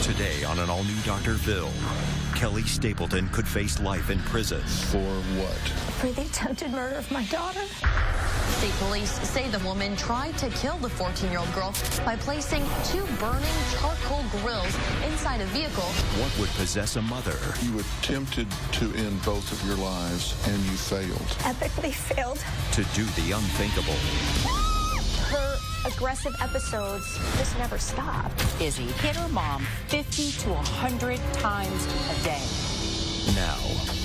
Today on an all-new Dr. Phil, Kelly Stapleton could face life in prison. For what? For the attempted murder of my daughter. State police say the woman tried to kill the 14-year-old girl by placing 2 burning charcoal grills inside a vehicle. What would possess a mother? You attempted to end both of your lives, and you failed. Epically failed. To do the unthinkable. Her aggressive episodes just never stopped. Izzy hit her mom 50 to 100 times a day. Now,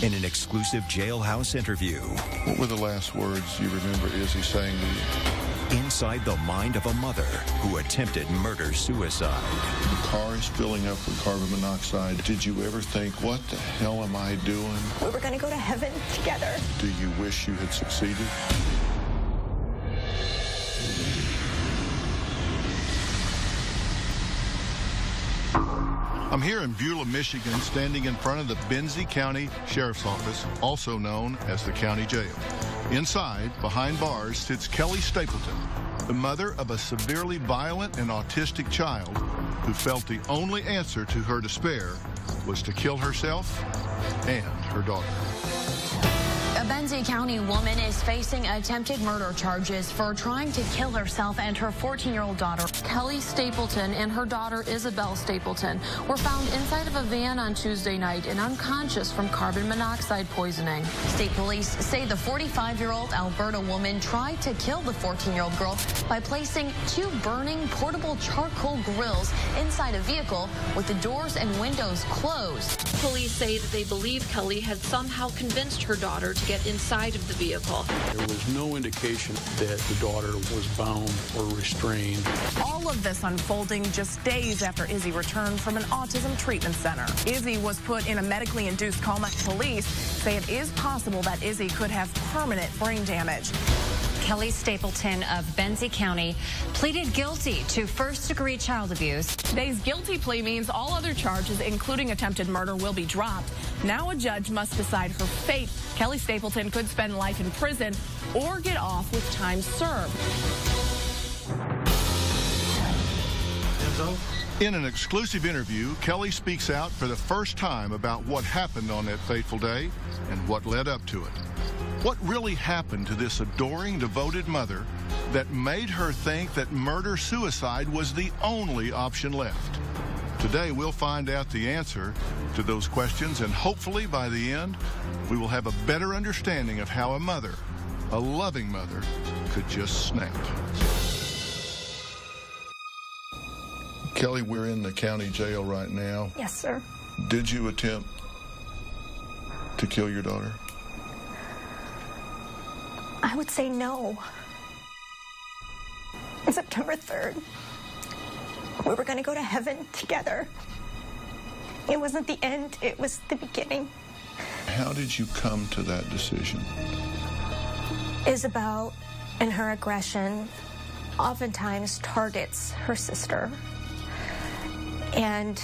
in an exclusive jailhouse interview. What were the last words you remember Izzy saying to you? Inside the mind of a mother who attempted murder-suicide. The car is filling up with carbon monoxide. Did you ever think, what the hell am I doing? We were going to go to heaven together. Do you wish you had succeeded? I'm here in Beulah, Michigan, standing in front of the Benzie County Sheriff's Office, also known as the county jail. Inside, behind bars, sits Kelly Stapleton, the mother of a severely violent and autistic child who felt the only answer to her despair was to kill herself and her daughter. A Benzie County woman is facing attempted murder charges for trying to kill herself and her 14-year-old daughter. Kelly Stapleton and her daughter Isabel Stapleton were found inside of a van on Tuesday night and unconscious from carbon monoxide poisoning. State police say the 45-year-old Alberta woman tried to kill the 14-year-old girl by placing 2 burning portable charcoal grills inside a vehicle with the doors and windows closed. Police say that they believe Kelly had somehow convinced her daughter to get inside of the vehicle. There was no indication that the daughter was bound or restrained. All of this unfolding just days after Izzy returned from an autism treatment center. Izzy was put in a medically induced coma. Police say it is possible that Izzy could have permanent brain damage. Kelly Stapleton of Benzie County pleaded guilty to first-degree child abuse. Today's guilty plea means all other charges, including attempted murder, will be dropped. Now a judge must decide her fate. Kelly Stapleton could spend life in prison or get off with time served. In an exclusive interview, Kelly speaks out for the first time about what happened on that fateful day and what led up to it. What really happened to this adoring, devoted mother that made her think that murder-suicide was the only option left? Today, we'll find out the answer to those questions, and hopefully by the end, we will have a better understanding of how a mother, a loving mother, could just snap. Kelly, we're in the county jail right now. Yes, sir. Did you attempt to kill your daughter? I would say no. On September 3rd, we were going to go to heaven together. It wasn't the end, it was the beginning. How did you come to that decision? Isabel, in her aggression, oftentimes targets her sister. And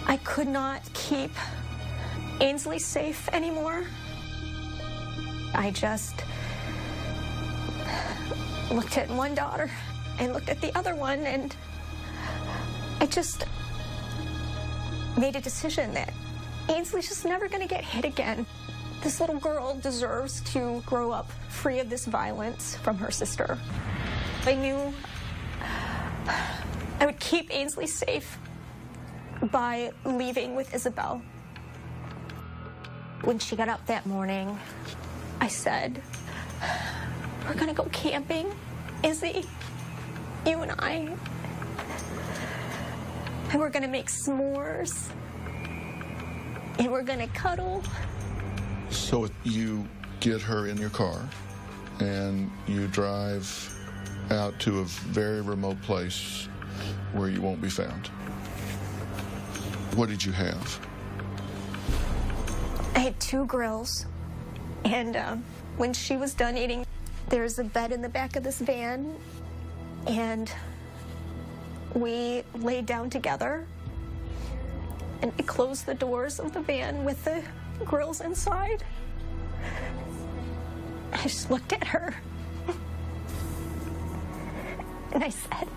I could not keep Ainsley safe anymore. I just looked at one daughter and looked at the other one, and I just made a decision that Ainsley's just never going to get hit again. This little girl deserves to grow up free of this violence from her sister. I knew I would keep Ainsley safe by leaving with Isabel. When she got up that morning, I said, we're gonna go camping, Izzy, you and I, and we're gonna make s'mores, and we're gonna cuddle. So you get her in your car, and you drive out to a very remote place where you won't be found. What did you have? I had 2 grills, and when she was done eating, there's a bed in the back of this van, and we laid down together, and I closed the doors of the van with the grills inside. I just looked at her, and I said,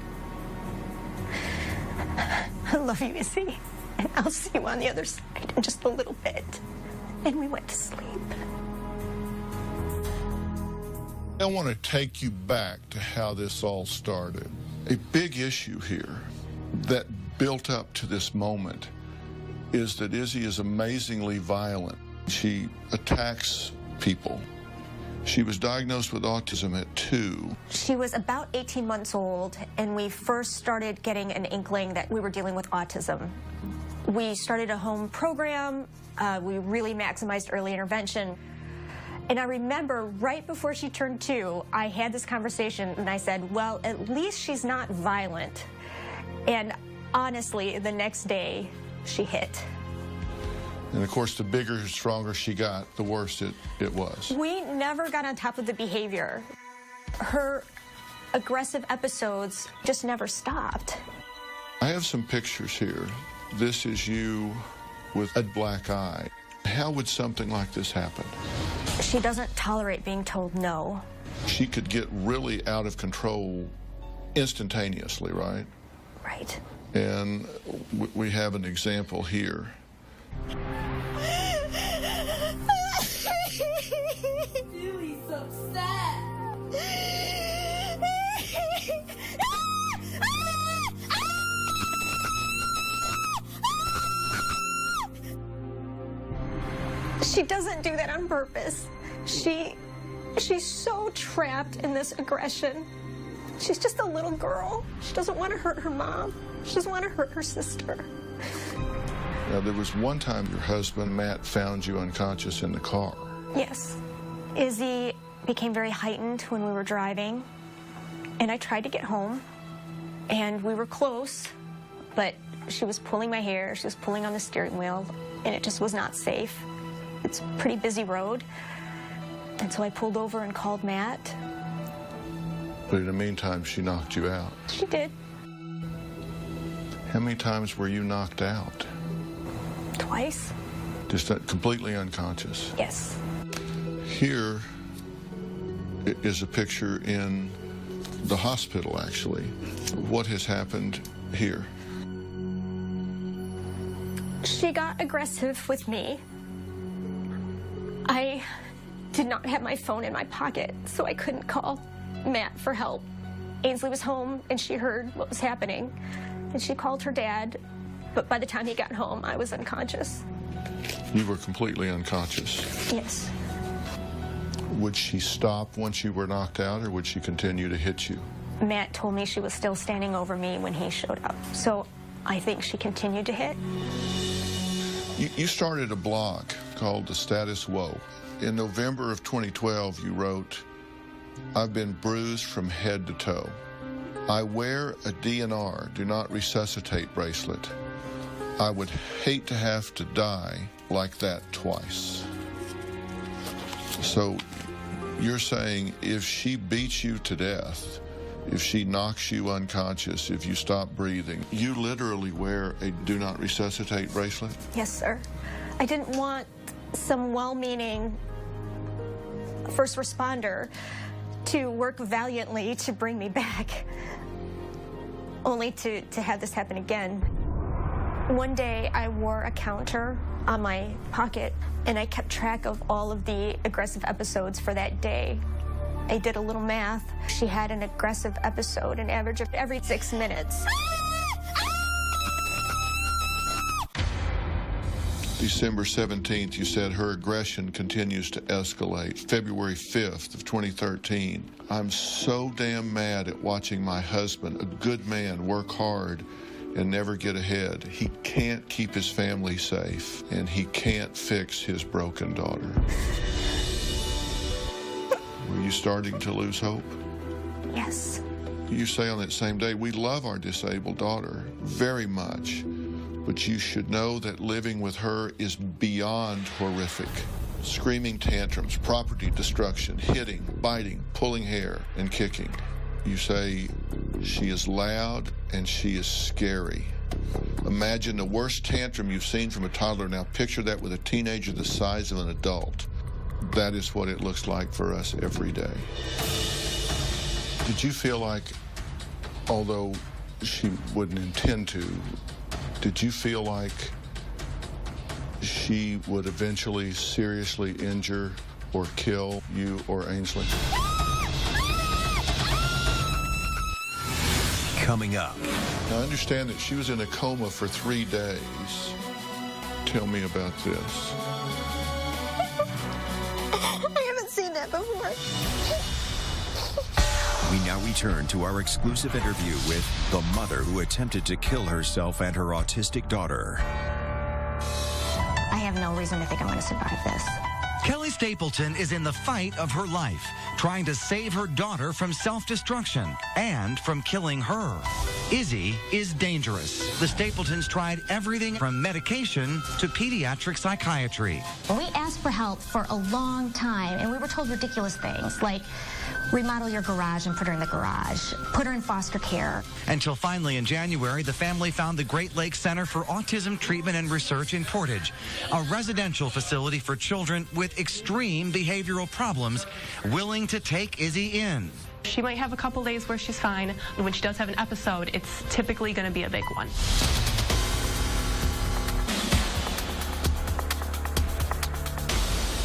I love you, Izzy, and I'll see you on the other side in just a little bit. And we went to sleep. I want to take you back to how this all started. A big issue here that built up to this moment is that Izzy is amazingly violent. She attacks people. She was diagnosed with autism at 2. She was about 18 months old, and we first started getting an inkling that we were dealing with autism. We started a home program. We really maximized early intervention. And I remember right before she turned 2, I had this conversation, and I said, well, at least she's not violent. And honestly, the next day, she hit. And of course, the bigger and stronger she got, the worse it was. We never got on top of the behavior. Her aggressive episodes just never stopped. I have some pictures here. This is you with a black eye. How would something like this happen? She doesn't tolerate being told no. She could get really out of control instantaneously, right? Right. And we have an example here. Billy's so sad. She doesn't do that on purpose. She's so trapped in this aggression. She's just a little girl. She doesn't want to hurt her mom. She doesn't want to hurt her sister. Now, there was one time your husband, Matt, found you unconscious in the car. Yes. Izzy became very heightened when we were driving, and I tried to get home, and we were close, but she was pulling my hair, she was pulling on the steering wheel, and it just was not safe. It's a pretty busy road, and so I pulled over and called Matt. But in the meantime, she knocked you out. She did. How many times were you knocked out? Twice. Just completely unconscious? Yes. Here is a picture in the hospital, actually. What has happened here? She got aggressive with me. I did not have my phone in my pocket, so I couldn't call Matt for help. Ainsley was home, and she heard what was happening, and she called her dad, but by the time he got home, I was unconscious. You were completely unconscious? Yes. Would she stop once you were knocked out, or would she continue to hit you? Matt told me she was still standing over me when he showed up, so I think she continued to hit. You started a blog called The Status Woe. In November of 2012, you wrote, "I've been bruised from head to toe. I wear a DNR, do not resuscitate bracelet. I would hate to have to die like that twice." So you're saying if she beats you to death, if she knocks you unconscious, if you stop breathing, you literally wear a do not resuscitate bracelet? Yes, sir. I didn't want some well-meaning first responder to work valiantly to bring me back, only to have this happen again. One day I wore a counter on my pocket, and I kept track of all of the aggressive episodes for that day. I did a little math. She had an aggressive episode, an average of every 6 minutes. December 17th, you said her aggression continues to escalate. February 5th of 2013, "I'm so damn mad at watching my husband, a good man, work hard and never get ahead. He can't keep his family safe, and he can't fix his broken daughter." Were you starting to lose hope? Yes. You say on that same day, "We love our disabled daughter very much, but you should know that living with her is beyond horrific. Screaming tantrums, property destruction, hitting, biting, pulling hair, and kicking." You say, "She is loud and she is scary." Imagine the worst tantrum you've seen from a toddler. Now picture that with a teenager the size of an adult. That is what it looks like for us every day. Did you feel like, although she wouldn't intend to, Did you feel like she would eventually seriously injure or kill you or Ainsley? Coming up. Now, I understand that she was in a coma for 3 days. Tell me about this. I haven't seen that before. We now return to our exclusive interview with the mother who attempted to kill herself and her autistic daughter. I have no reason to think I'm going to survive this. Kelly Stapleton is in the fight of her life, trying to save her daughter from self-destruction and from killing her. Izzy is dangerous. The Stapletons tried everything from medication to pediatric psychiatry. We asked for help for a long time, and we were told ridiculous things like remodel your garage and put her in the garage, put her in foster care. Until finally in January, the family found the Great Lakes Center for Autism Treatment and Research in Portage, a residential facility for children with extreme behavioral problems, willing to take Izzy in. She might have a couple days where she's fine, and when she does have an episode, it's typically going to be a big one.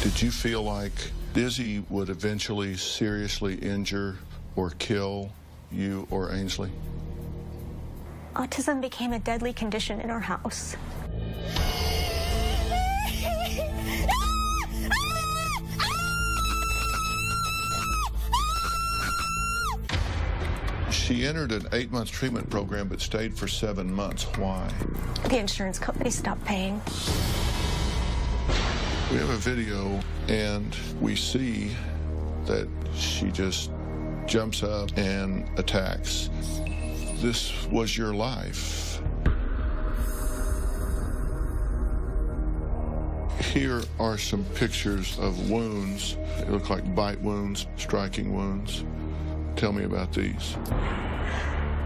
Did you feel like Izzy would eventually seriously injure or kill you or Ainsley? Autism became a deadly condition in our house. She entered an 8-month treatment program but stayed for 7 months. Why? The insurance company stopped paying. We have a video, and we see that she just jumps up and attacks. This was your life. Here are some pictures of wounds. They look like bite wounds, striking wounds. Tell me about these.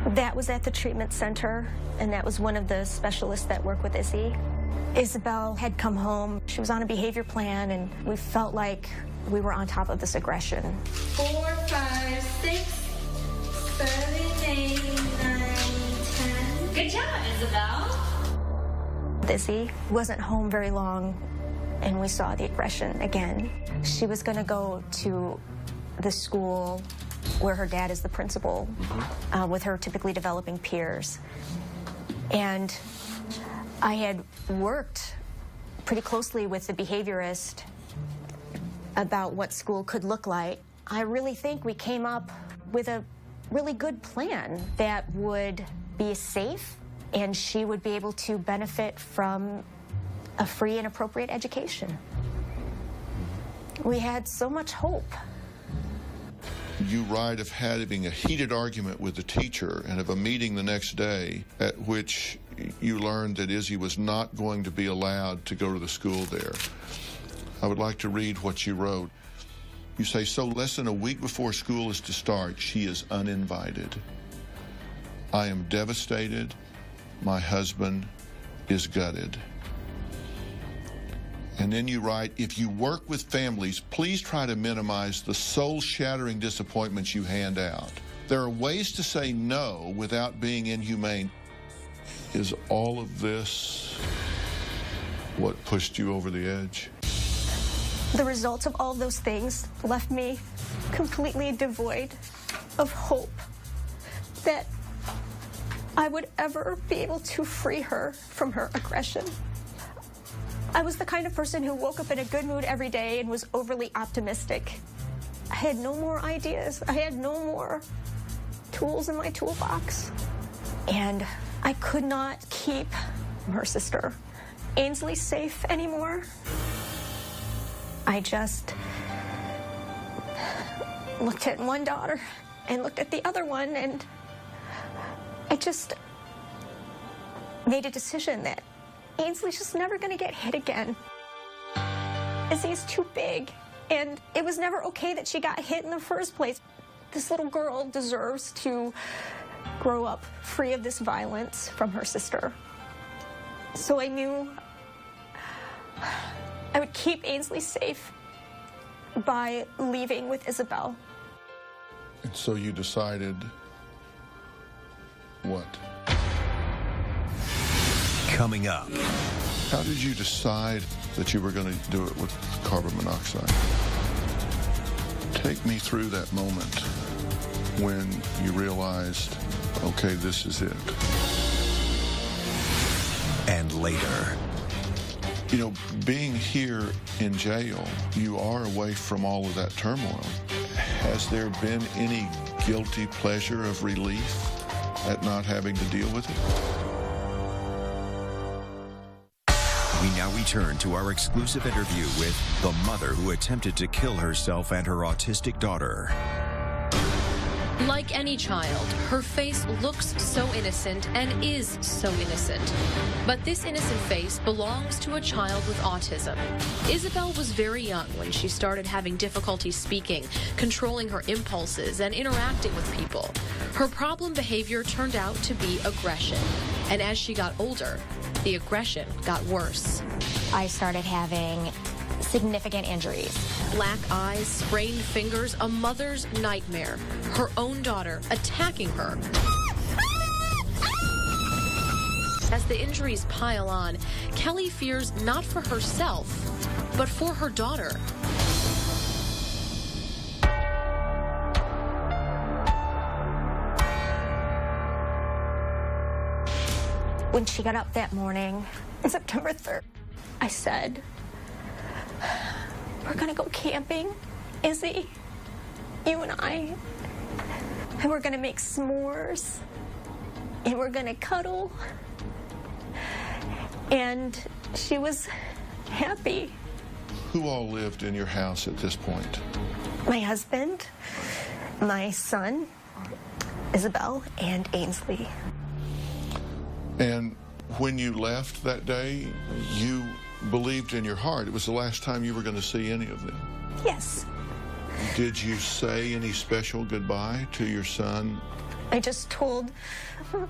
That was at the treatment center, and that was one of the specialists that work with Izzy. Isabel had come home. She was on a behavior plan, and we felt like we were on top of this aggression. 4, 5, 6, 7, 8, 9, 10. Good job, Isabel. Izzy wasn't home very long, and we saw the aggression again. She was going to go to the school where her dad is the principal, with her typically developing peers. And I had worked pretty closely with the behaviorist about what school could look like. I really think we came up with a really good plan that would be safe, and she would be able to benefit from a free and appropriate education. We had so much hope. You write of having a heated argument with the teacher and of a meeting the next day at which you learned that Izzy was not going to be allowed to go to the school there. I would like to read what you wrote. You say, so less than a week before school is to start, she is uninvited. I am devastated. My husband is gutted. And then you write, if you work with families, please try to minimize the soul-shattering disappointments you hand out. There are ways to say no without being inhumane. Is all of this what pushed you over the edge? The results of all of those things left me completely devoid of hope that I would ever be able to free her from her aggression. I was the kind of person who woke up in a good mood every day and was overly optimistic. I had no more ideas. I had no more tools in my toolbox. And I could not keep her sister, Ainsley, safe anymore. I just looked at one daughter and looked at the other one, and I just made a decision that Ainsley's just never going to get hit again. Izzy's too big, and it was never okay that she got hit in the first place. This little girl deserves to grow up free of this violence from her sister. So I knew I would keep Ainsley safe by leaving with Isabel. And so you decided what? Coming up. How did you decide that you were going to do it with carbon monoxide? Take me through that moment when you realized, okay, this is it. And later. You know, being here in jail, you are away from all of that turmoil. Has there been any guilty pleasure of relief at not having to deal with it? We now return to our exclusive interview with the mother who attempted to kill herself and her autistic daughter. Like any child, her face looks so innocent and is so innocent. But this innocent face belongs to a child with autism. Isabel was very young when she started having difficulty speaking, controlling her impulses, and interacting with people. Her problem behavior turned out to be aggression. And as she got older, the aggression got worse. I started having significant injuries. Black eyes, sprained fingers, a mother's nightmare. Her own daughter attacking her. As the injuries pile on, Kelly fears not for herself, but for her daughter. When she got up that morning, September 3rd, I said, we're gonna go camping, Izzy, you and I, and we're gonna make s'mores, and we're gonna cuddle. And she was happy. Who all lived in your house at this point? My husband, my son, Isabel, and Ainsley. And when you left that day, you believed in your heart it was the last time you were going to see any of them. Yes. Did you say any special goodbye to your son? I just told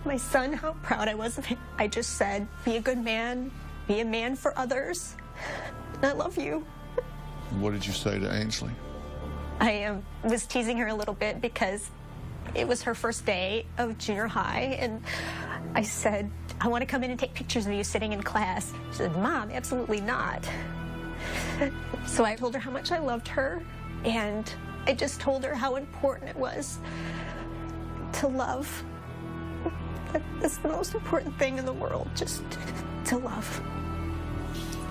my son how proud I was of him. I just said, be a good man, be a man for others, and I love you. What did you say to Ainsley? I was teasing her a little bit because it was her first day of junior high, and I said, I want to come in and take pictures of you sitting in class. She said, Mom, absolutely not. So I told her how much I loved her, and I just told her how important it was to love. That's the most important thing in the world, just to love.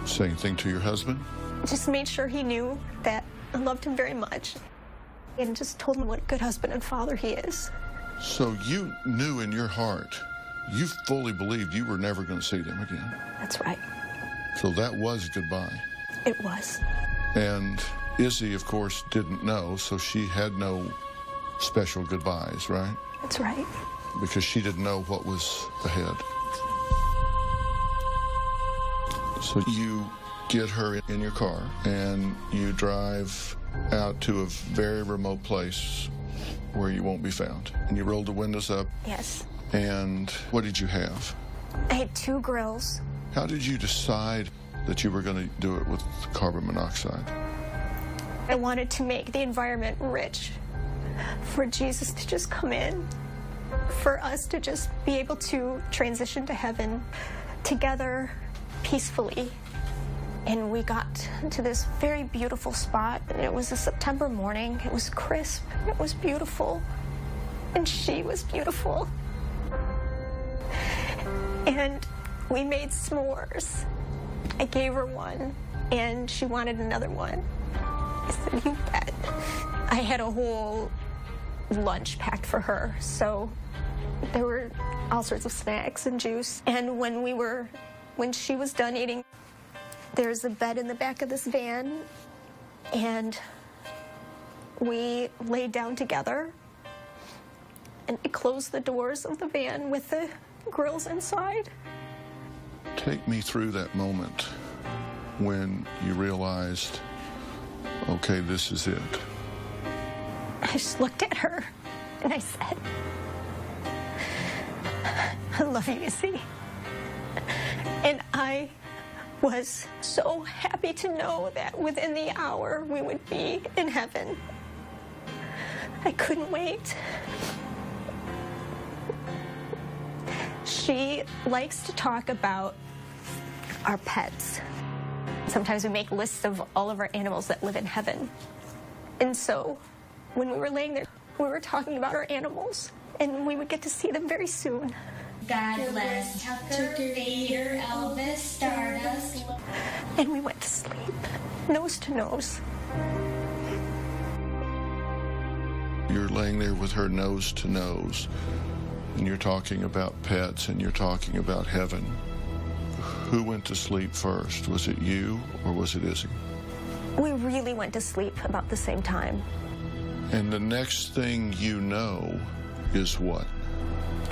Say anything to your husband? Just made sure he knew that I loved him very much, and just told him what a good husband and father he is. So you knew in your heart, you fully believed you were never going to see them again. That's right. So that was goodbye. It was. And Izzy, of course, didn't know, so she had no special goodbyes, right? That's right. Because she didn't know what was ahead. So you get her in your car and you drive out to a very remote place where you won't be found. And you rolled the windows up. Yes. And what did you have? I had 2 grills. How did you decide that you were going to do it with carbon monoxide? I wanted to make the environment rich for Jesus to just come in, for us to just be able to transition to heaven together peacefully. And we got to this very beautiful spot, and it was a September morning. It was crisp, it was beautiful, and she was beautiful. And we made s'mores. I gave her one, and she wanted another one. I said, you bet. I had a whole lunch packed for her, so there were all sorts of snacks and juice. And when she was done eating, there's a bed in the back of this van, and we laid down together, and I closed the doors of the van with the grills inside. Take me through that moment when you realized, okay, this is it. I just looked at her and I said, I love you, Izzy. And I was so happy to know that within the hour we would be in heaven. I couldn't wait. She likes to talk about our pets. Sometimes we make lists of all of our animals that live in heaven. And so when we were laying there, we were talking about our animals, and we would get to see them very soon. God bless Tucker, Vader, Elvis, Stardust. And we went to sleep, nose to nose. You're laying there with her nose to nose, and you're talking about pets, and you're talking about heaven. Who went to sleep first? Was it you, or was it Izzy? We really went to sleep about the same time. And the next thing you know is what?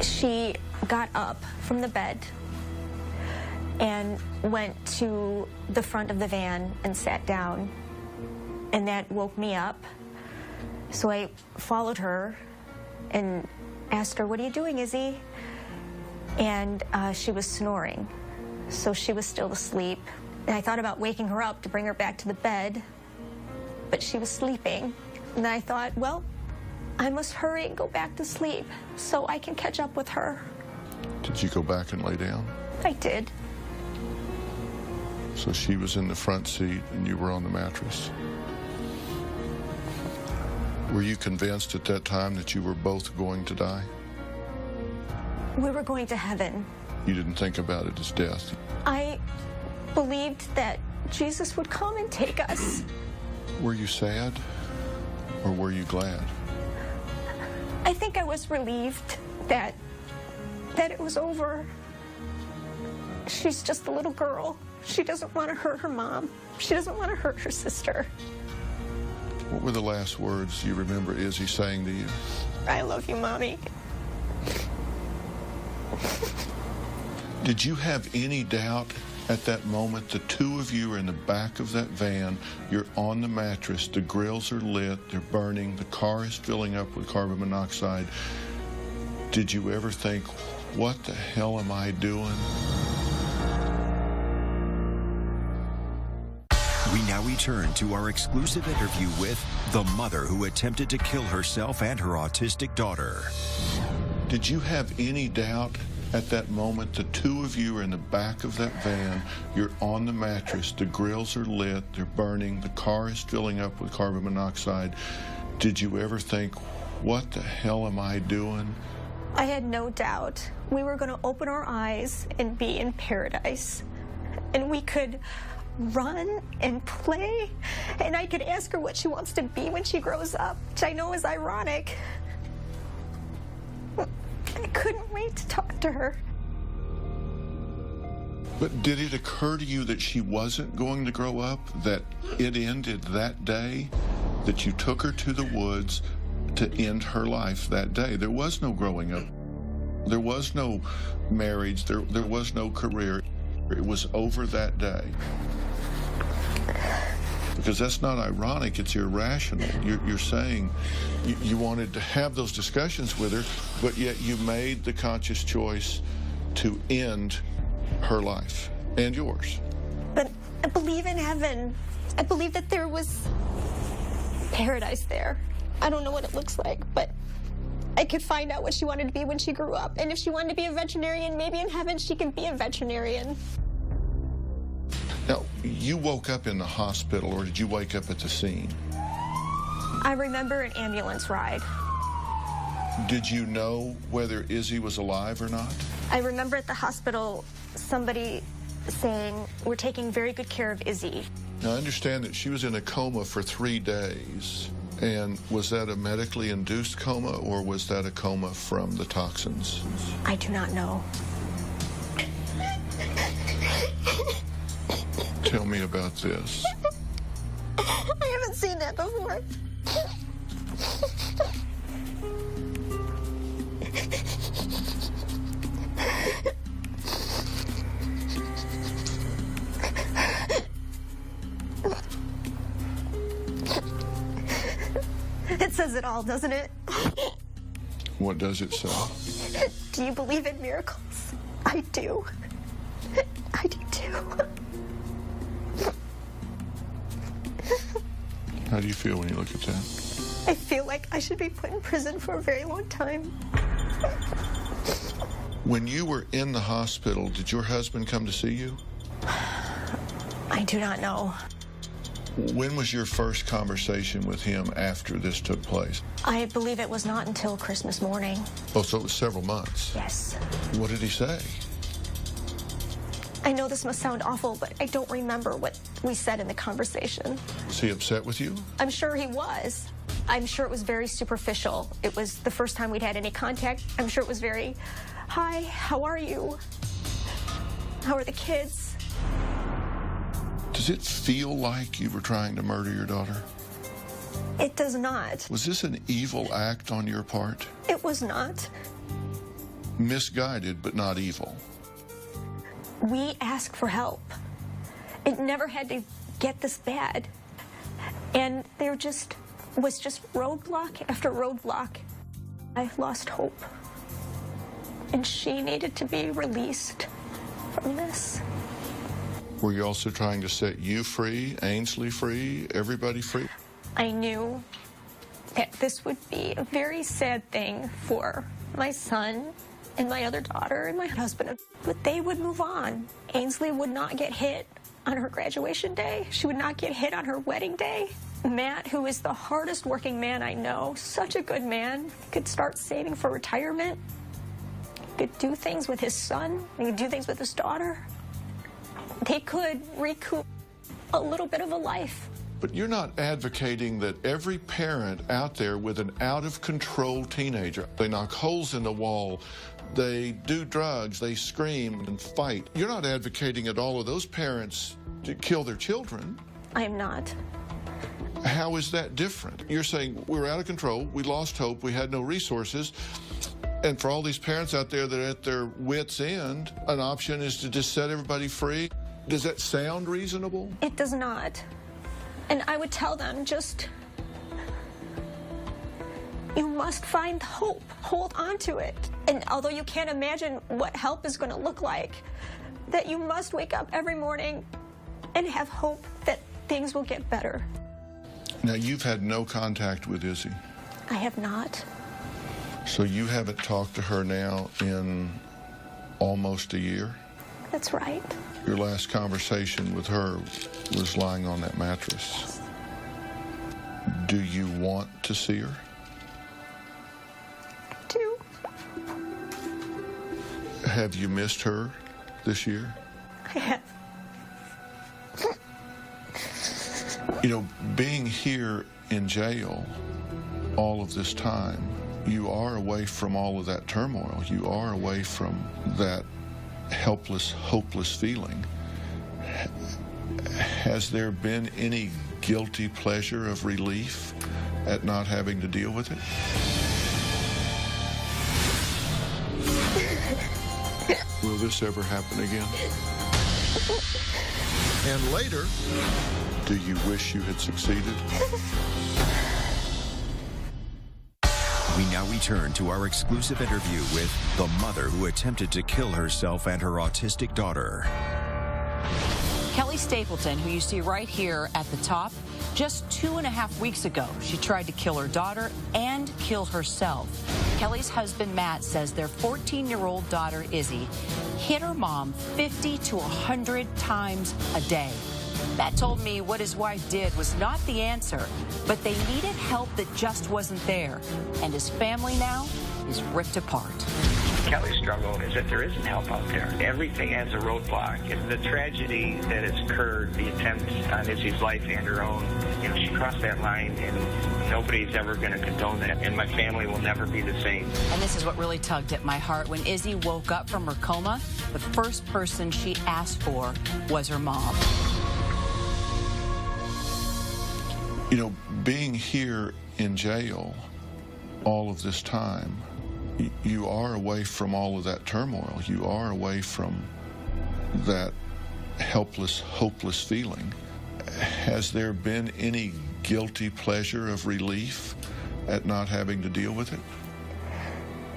She got up from the bed and went to the front of the van and sat down. And that woke me up. So I followed her and asked her, "What are you doing, Izzy?" And she was snoring. So she was still asleep. And I thought about waking her up to bring her back to the bed, but she was sleeping. And I thought, well, I must hurry and go back to sleep so I can catch up with her. Did you go back and lay down? I did. So she was in the front seat and you were on the mattress. Were you convinced at that time that you were both going to die? We were going to heaven. You didn't think about it as death? I believed that Jesus would come and take us. Were you sad or were you glad? I think I was relieved that it was over. She's just a little girl. She doesn't want to hurt her mom. She doesn't want to hurt her sister. What were the last words you remember Izzy saying to you? I love you, Mommy. Did you have any doubt at that moment? The two of you are in the back of that van. You're on the mattress. The grills are lit. They're burning. The car is filling up with carbon monoxide. Did you ever think, what the hell am I doing? We now return to our exclusive interview with the mother who attempted to kill herself and her autistic daughter. Did you have any doubt at that moment? The two of you are in the back of that van. You're on the mattress. The grills are lit. They're burning. The car is filling up with carbon monoxide. Did you ever think, what the hell am I doing? I had no doubt we were going to open our eyes and be in paradise. And we could run and play. And I could ask her what she wants to be when she grows up, which I know is ironic. I couldn't wait to talk to her. But did it occur to you that she wasn't going to grow up, that it ended that day, that you took her to the woods to end her life that day? There was no growing up. There was no marriage. There was no career. It was over that day. Because that's not ironic, it's irrational. You're saying you wanted to have those discussions with her, but yet you made the conscious choice to end her life and yours. But I believe in heaven. I believe that there was paradise there. I don't know what it looks like, but I could find out what she wanted to be when she grew up. And if she wanted to be a veterinarian, maybe in heaven she can be a veterinarian. Now, you woke up in the hospital, or did you wake up at the scene? I remember an ambulance ride. Did you know whether Izzy was alive or not? I remember at the hospital somebody saying, "We're taking very good care of Izzy." Now, I understand that she was in a coma for 3 days. And was that a medically induced coma, or was that a coma from the toxins? I do not know. Tell me about this. I haven't seen that before. It says it all, doesn't it? What does it say? Do you believe in miracles? I do. I do too. How do you feel when you look at that? I feel like I should be put in prison for a very long time. When you were in the hospital, did your husband come to see you? I do not know. When was your first conversation with him after this took place? I believe it was not until Christmas morning. Oh, so it was several months? Yes. What did he say? I know this must sound awful, but I don't remember what we said in the conversation. Was he upset with you? I'm sure he was. I'm sure it was very superficial. It was the first time we'd had any contact. I'm sure it was very, "Hi, how are you? How are the kids?" Does it feel like you were trying to murder your daughter? It does not. Was this an evil act on your part? It was not. Misguided, but not evil. We asked for help. It never had to get this bad. And there was just roadblock after roadblock. I lost hope. And she needed to be released from this. Were you also trying to set you free, Ainsley free, everybody free? I knew that this would be a very sad thing for my son and my other daughter and my husband, but they would move on. Ainsley would not get hit on her graduation day. She would not get hit on her wedding day. Matt, who is the hardest working man I know, such a good man, could start saving for retirement, could do things with his son, he could do things with his daughter. They could recoup a little bit of a life. But you're not advocating that every parent out there with an out-of-control teenager, they knock holes in the wall, they do drugs, they scream and fight. You're not advocating that all of those parents to kill their children. I am not. How is that different? You're saying we were out of control, we lost hope, we had no resources, and for all these parents out there that are at their wits' end, an option is to just set everybody free. Does that sound reasonable? It does not. And I would tell them, just, you must find hope. Hold on to it. And although you can't imagine what help is going to look like, that you must wake up every morning and have hope that things will get better. Now, you've had no contact with Izzy. I have not. So you haven't talked to her now in almost a year? That's right. Your last conversation with her was lying on that mattress. Do you want to see her? I do. Have you missed her this year? I have. You know, being here in jail all of this time, you are away from all of that turmoil. You are away from that helpless, hopeless feeling. Has there been any guilty pleasure of relief at not having to deal with it? Will this ever happen again? And later, do you wish you had succeeded? We now return to our exclusive interview with the mother who attempted to kill herself and her autistic daughter. Kelly Stapleton, who you see right here at the top, just 2.5 weeks ago, she tried to kill her daughter and kill herself. Kelly's husband, Matt, says their 14-year-old daughter, Izzy, hit her mom 50 to 100 times a day. Matt told me what his wife did was not the answer, but they needed help that just wasn't there. And his family now is ripped apart. Kelly's struggle is that there isn't help out there. Everything has a roadblock. The tragedy that has occurred, the attempt on Izzy's life and her own, you know, she crossed that line, and nobody's ever going to condone that, and my family will never be the same. And this is what really tugged at my heart. When Izzy woke up from her coma, the first person she asked for was her mom. You know, being here in jail all of this time, you are away from all of that turmoil. You are away from that helpless, hopeless feeling. Has there been any guilty pleasure of relief at not having to deal with it?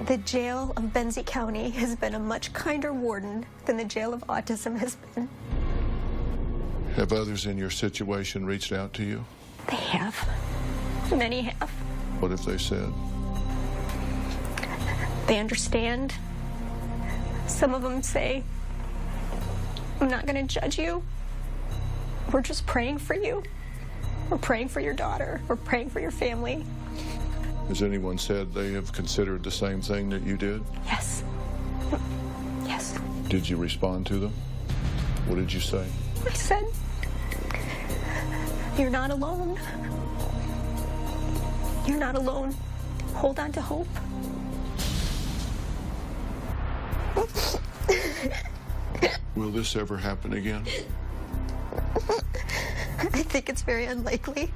The jail of Benzie County has been a much kinder warden than the jail of autism has been. Have others in your situation reached out to you? They have. Many have. What have they said? They understand. Some of them say, I'm not going to judge you. We're just praying for you. We're praying for your daughter. We're praying for your family. Has anyone said they have considered the same thing that you did? Yes. Yes. Did you respond to them? What did you say? I said, you're not alone. You're not alone. Hold on to hope. Will this ever happen again? I think it's very unlikely.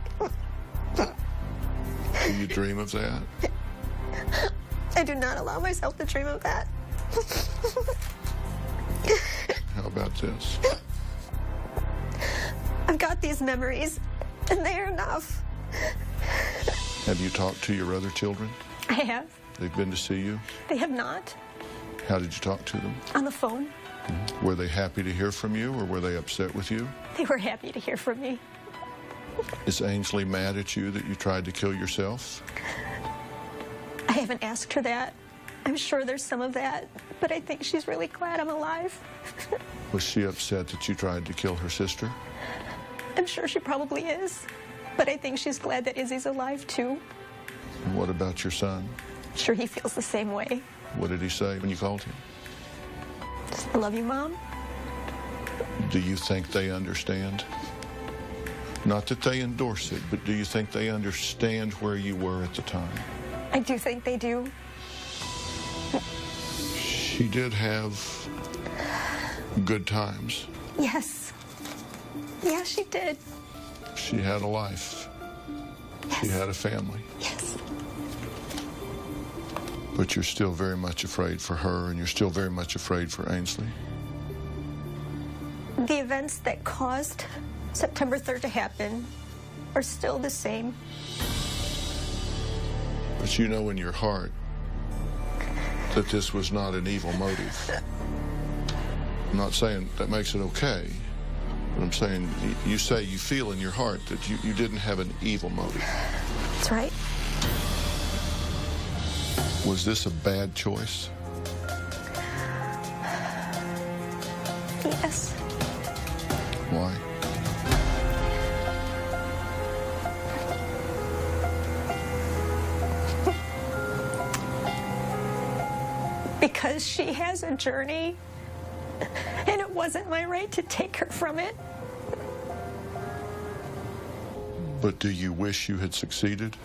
Do you dream of that? I do not allow myself to dream of that. How about this? I've got these memories, and they are enough. Have you talked to your other children? I have. They've been to see you? They have not. How did you talk to them? On the phone. Were they happy to hear from you, or were they upset with you? They were happy to hear from me. Is Ainsley mad at you that you tried to kill yourself? I haven't asked her that. I'm sure there's some of that, but I think she's really glad I'm alive. Was she upset that you tried to kill her sister? I'm sure she probably is, but I think she's glad that Izzy's alive too. And what about your son? I'm sure he feels the same way. What did he say when you called him? I love you, Mom. Do you think they understand? Not that they endorse it, but do you think they understand where you were at the time? I do think they do. She did have good times. Yes. Yes, she did. She had a life. Yes. She had a family. Yes. But you're still very much afraid for her, and you're still very much afraid for Ainsley. The events that caused September 3rd to happen are still the same. But you know in your heart that this was not an evil motive. I'm not saying that makes it okay, but I'm saying you say you feel in your heart that you didn't have an evil motive. That's right. Was this a bad choice? Yes. Why? Because she has a journey, and it wasn't my right to take her from it. But do you wish you had succeeded?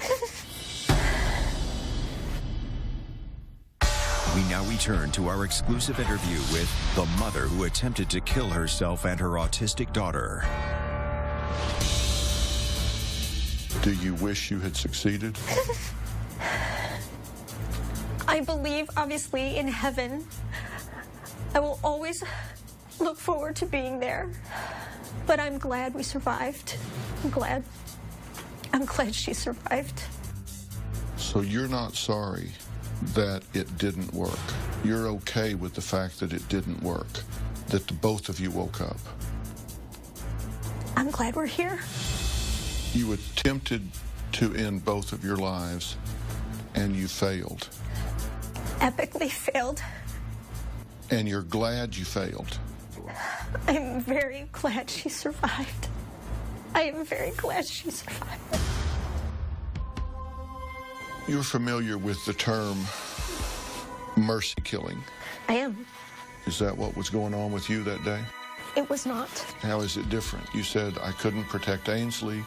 We now return to our exclusive interview with the mother who attempted to kill herself and her autistic daughter. Do you wish you had succeeded? I believe, obviously, in heaven. I will always look forward to being there. But I'm glad we survived. I'm glad she survived. So you're not sorry that it didn't work. You're okay with the fact that it didn't work, that the both of you woke up. I'm glad we're here. You attempted to end both of your lives, and you failed. Epically failed. And you're glad you failed. I'm very glad she survived. I am very glad she survived. You're familiar with the term mercy killing. I am. Is that what was going on with you that day? It was not. How is it different? You said, I couldn't protect Ainsley.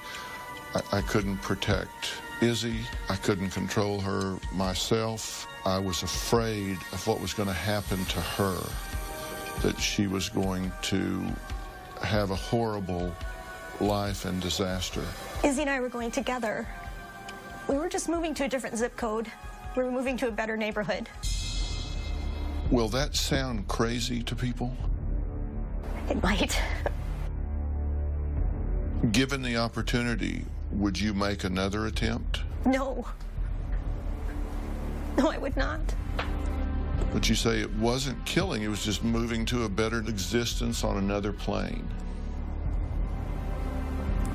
I couldn't protect Izzy. I couldn't control her myself. I was afraid of what was going to happen to her, that she was going to have a horrible life and disaster. Izzy and I were going together. We were just moving to a different zip code. We were moving to a better neighborhood. Will that sound crazy to people? It might. Given the opportunity, would you make another attempt? No. No, I would not. But you say it wasn't killing, it was just moving to a better existence on another plane.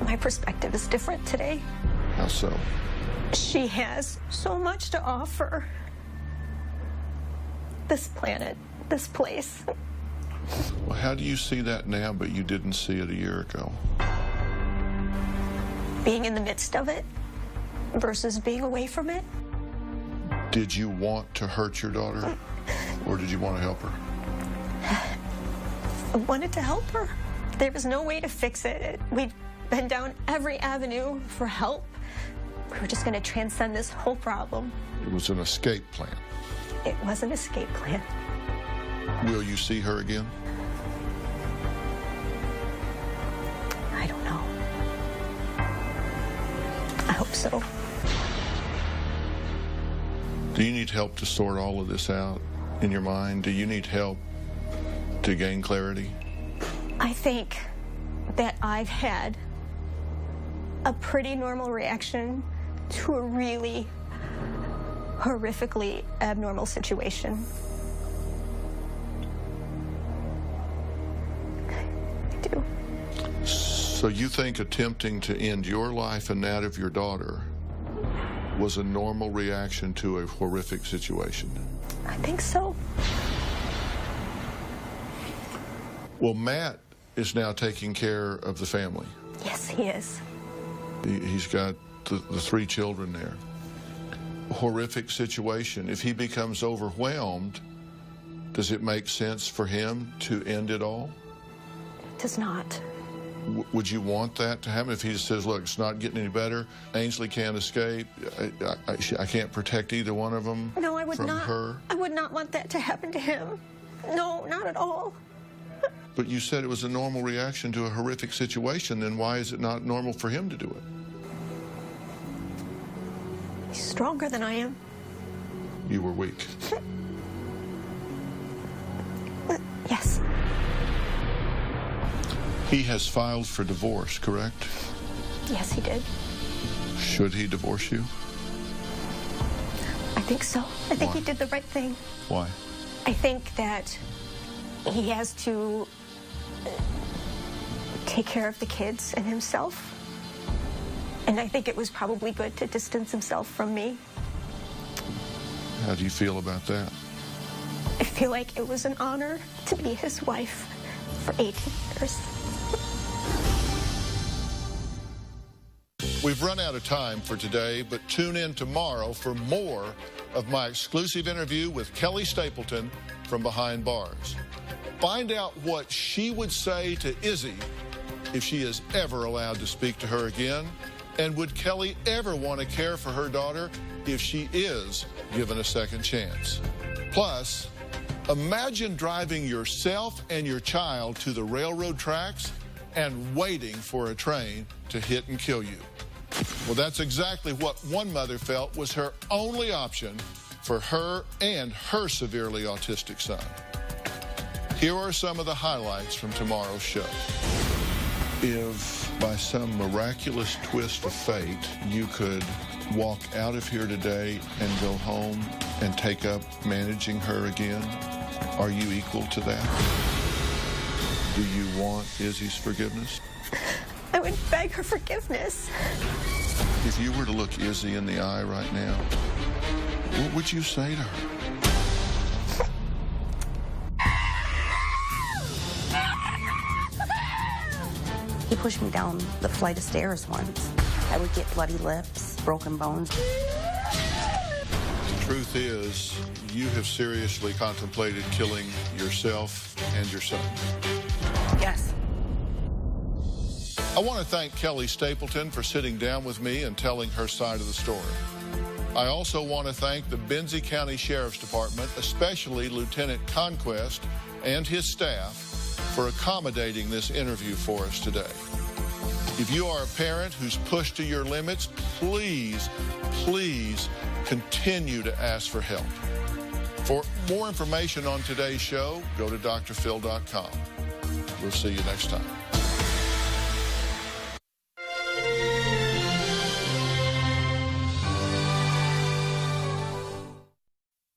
My perspective is different today. How so? She has so much to offer. this planet, this place. Well, how do you see that now, but you didn't see it a year ago? Being in the midst of it versus being away from it. Did you want to hurt your daughter, or did you want to help her? I wanted to help her. There was no way to fix it. We'd been down every avenue for help. We were just going to transcend this whole problem. It was an escape plan. It was an escape plan. Will you see her again? I don't know. I hope so. Do you need help to sort all of this out in your mind? Do you need help to gain clarity? I think that I've had a pretty normal reaction to a really horrifically abnormal situation. I do. So you think attempting to end your life and that of your daughter was a normal reaction to a horrific situation? I think so. Well, Matt is now taking care of the family. Yes, he is. He's got the 3 children there. Horrific situation. If he becomes overwhelmed, does it make sense for him to end it all? It does not. Would you want that to happen? If he just says, look, it's not getting any better, Ainsley can't escape, I can't protect either one of them. No, I would from not. Her. I would not want that to happen to him. No, not at all. But you said it was a normal reaction to a horrific situation, then why is it not normal for him to do it? He's stronger than I am. You were weak. Yes. He has filed for divorce, correct? Yes, he did. Should he divorce you? I think so. I think Why? he did the right thing. Why? I think that he has to take care of the kids and himself. And I think it was probably good to distance himself from me. How do you feel about that? I feel like it was an honor to be his wife for 18 years. We've run out of time for today, but tune in tomorrow for more of my exclusive interview with Kelly Stapleton from Behind Bars. Find out what she would say to Izzy if she is ever allowed to speak to her again. And would Kelly ever want to care for her daughter if she is given a second chance? Plus, imagine driving yourself and your child to the railroad tracks and waiting for a train to hit and kill you. Well, that's exactly what one mother felt was her only option for her and her severely autistic son. Here are some of the highlights from tomorrow's show. If by some miraculous twist of fate you could walk out of here today and go home and take up managing her again, are you equal to that? Do you want Izzy's forgiveness? I would beg her forgiveness. If you were to look Izzy in the eye right now, what would you say to her? He pushed me down the flight of stairs once. I would get bloody lips, broken bones. The truth is, you have seriously contemplated killing yourself and your son. Yes. I want to thank Kelly Stapleton for sitting down with me and telling her side of the story. I also want to thank the Benzie County Sheriff's Department, especially Lieutenant Conquest and his staff, for accommodating this interview for us today. If you are a parent who's pushed to your limits, please, please continue to ask for help. For more information on today's show, go to drphil.com. We'll see you next time.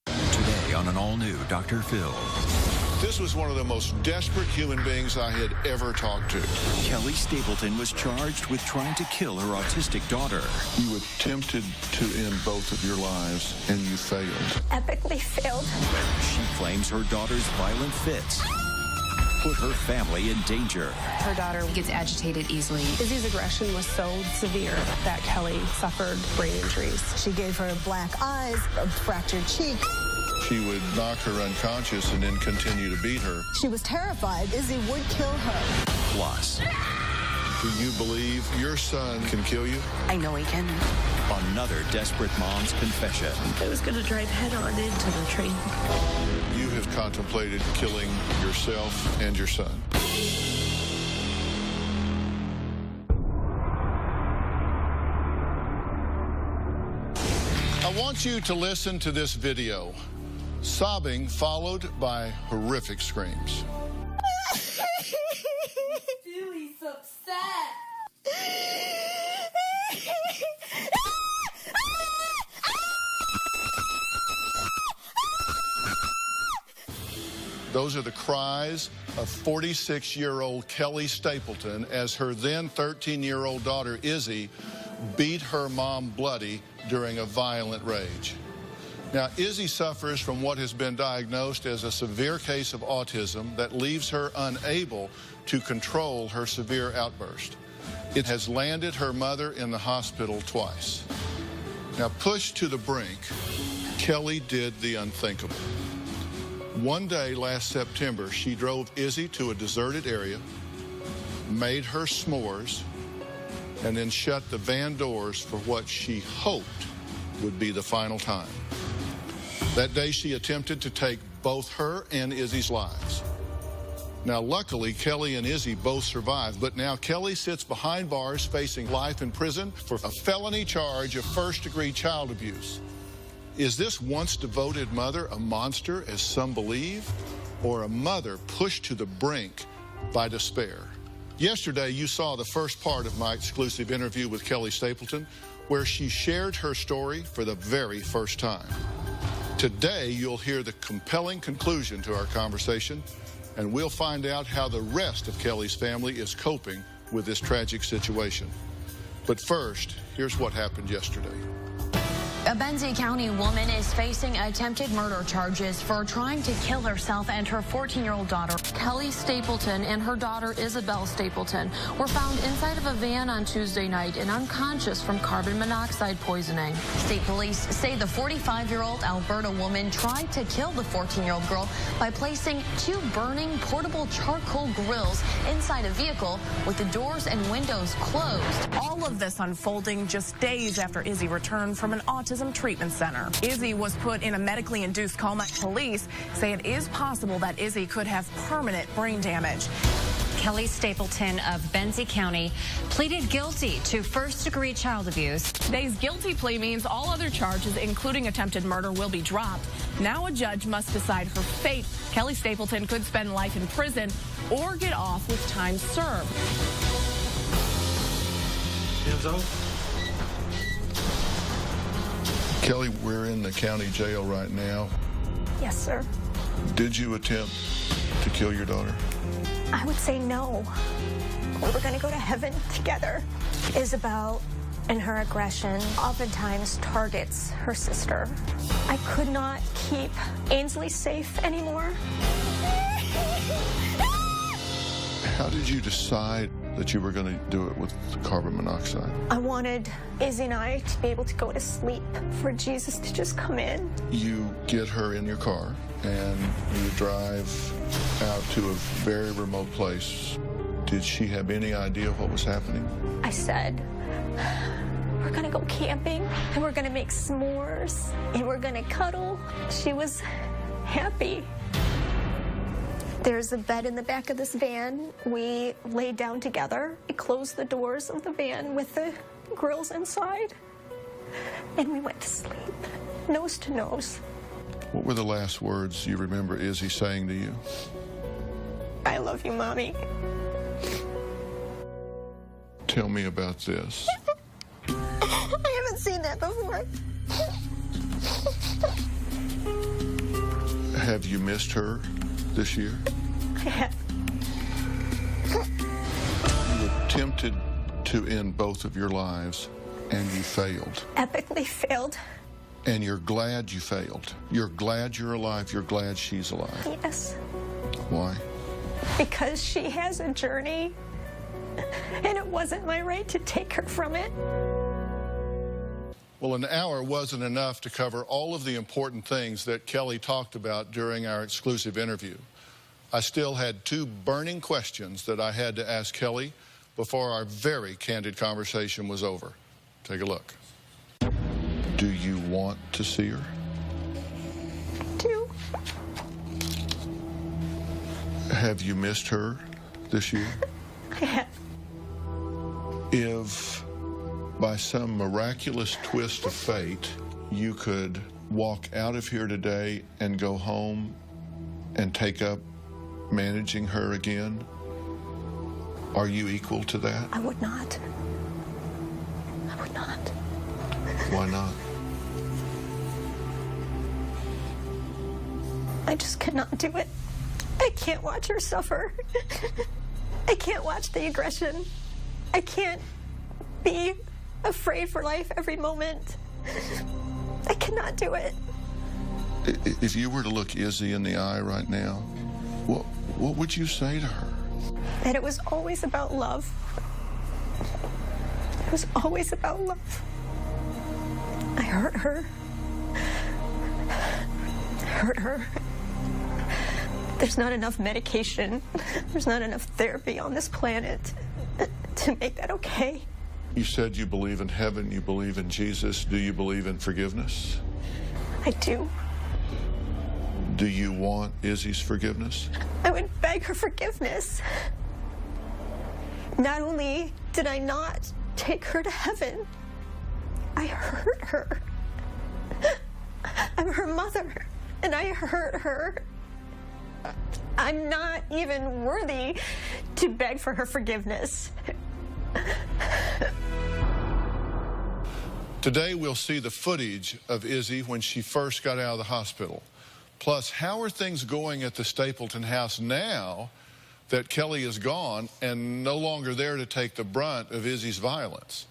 Today on an all-new Dr. Phil. This was one of the most desperate human beings I had ever talked to. Kelly Stapleton was charged with trying to kill her autistic daughter. You attempted to end both of your lives, and you failed. Epically failed. She claims her daughter's violent fits put her family in danger. Her daughter gets agitated easily. Izzy's aggression was so severe that Kelly suffered brain injuries. She gave her black eyes, a fractured cheek. She would knock her unconscious and then continue to beat her. She was terrified Izzy would kill her. Plus, do you believe your son can kill you? I know he can. Another desperate mom's confession. I was going to drive head-on into the train. You have contemplated killing yourself and your son. I want you to listen to this video. Sobbing followed by horrific screams. Billy's upset. Those are the cries of 46-year-old Kelly Stapleton as her then 13-year-old daughter Izzy beat her mom bloody during a violent rage. Now, Izzy suffers from what has been diagnosed as a severe case of autism that leaves her unable to control her severe outburst. It has landed her mother in the hospital twice. Now, pushed to the brink, Kelly did the unthinkable. One day last September, she drove Izzy to a deserted area, made her s'mores, and then shut the van doors for what she hoped would be the final time. That day, she attempted to take both her and Izzy's lives. Now, luckily, Kelly and Izzy both survived, but now Kelly sits behind bars facing life in prison for a felony charge of first-degree child abuse. Is this once devoted mother a monster, as some believe, or a mother pushed to the brink by despair? Yesterday, you saw the first part of my exclusive interview with Kelly Stapleton, where she shared her story for the very first time. Today, you'll hear the compelling conclusion to our conversation, and we'll find out how the rest of Kelly's family is coping with this tragic situation. But first, here's what happened yesterday. A Benzie County woman is facing attempted murder charges for trying to kill herself and her 14-year-old daughter. Kelly Stapleton and her daughter Isabel Stapleton were found inside of a van on Tuesday night and unconscious from carbon monoxide poisoning. State police say the 45-year-old Alberta woman tried to kill the 14-year-old girl by placing two burning portable charcoal grills inside a vehicle with the doors and windows closed. All of this unfolding just days after Izzy returned from an autism treatment center. Izzy was put in a medically induced coma. Police say it is possible that Izzy could have permanent brain damage. Kelly Stapleton of Benzie County pleaded guilty to first-degree child abuse. Today's guilty plea means all other charges, including attempted murder, will be dropped. Now a judge must decide her fate. Kelly Stapleton could spend life in prison or get off with time served. Kelly, we're in the county jail right now. Yes, sir. Did you attempt to kill your daughter? I would say no. We were going to go to heaven together. Isabel, in her aggression, oftentimes targets her sister. I could not keep Ainsley safe anymore. How did you decide that you were going to do it with carbon monoxide? I wanted Izzy and I to be able to go to sleep, for Jesus to just come in. You get her in your car and you drive out to a very remote place. Did she have any idea what was happening? I said, we're gonna go camping and we're gonna make s'mores and we're gonna cuddle. She was happy. There's a bed in the back of this van. We laid down together. We closed the doors of the van with the grills inside, and we went to sleep, nose to nose. What were the last words you remember Izzy saying to you? I love you, Mommy. Tell me about this. I haven't seen that before. Have you missed her this year? I have. You attempted to end both of your lives, and you failed. Epically failed. And you're glad you failed. You're glad you're alive. You're glad she's alive. Yes. Why? Because she has a journey, and it wasn't my right to take her from it. Well, an hour wasn't enough to cover all of the important things that Kelly talked about during our exclusive interview. I still had two burning questions that I had to ask Kelly before our very candid conversation was over. Take a look. Do you want to see her? I do. Have you missed her this year? I have. If by some miraculous twist of fate you could walk out of here today and go home and take up managing her again, are you equal to that? I would not. I would not. Why not? I just cannot do it. I can't watch her suffer. I can't watch the aggression. I can't be afraid for life every moment. I cannot do it. If you were to look Izzy in the eye right now, what would you say to her? That it was always about love. It was always about love. I hurt her. I hurt her. There's not enough medication. There's not enough therapy on this planet to make that okay. You said you believe in heaven, you believe in Jesus. Do you believe in forgiveness? I do. Do you want Izzy's forgiveness? I would beg her forgiveness. Not only did I not take her to heaven, I hurt her. I'm her mother, and I hurt her. I'm not even worthy to beg for her forgiveness. Today we'll see the footage of Izzy when she first got out of the hospital. Plus, how are things going at the Stapleton house now that Kelly is gone and no longer there to take the brunt of Izzy's violence?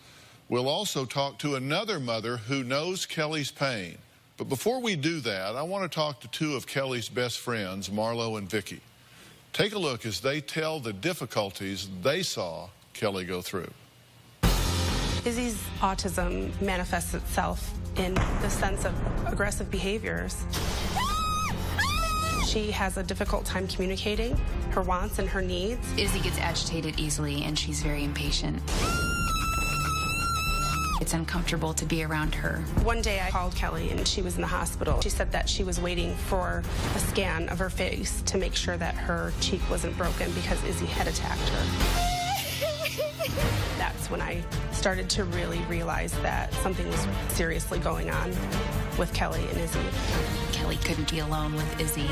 We'll also talk to another mother who knows Kelly's pain. But before we do that, I want to talk to two of Kelly's best friends, Marlo and Vicky. Take a look as they tell the difficulties they saw Kelly go through. Izzy's autism manifests itself in the sense of aggressive behaviors. She has a difficult time communicating her wants and her needs. Izzy gets agitated easily, and she's very impatient. It's uncomfortable to be around her. One day I called Kelly and she was in the hospital. She said that she was waiting for a scan of her face to make sure that her cheek wasn't broken because Izzy had attacked her. That's when I started to really realize that something was seriously going on with Kelly and Izzy. Kelly couldn't be alone with Izzy.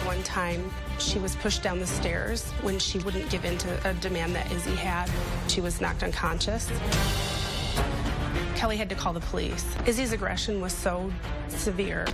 One time she was pushed down the stairs when she wouldn't give in to a demand that Izzy had. She was knocked unconscious. Kelly had to call the police. Izzy's aggression was so severe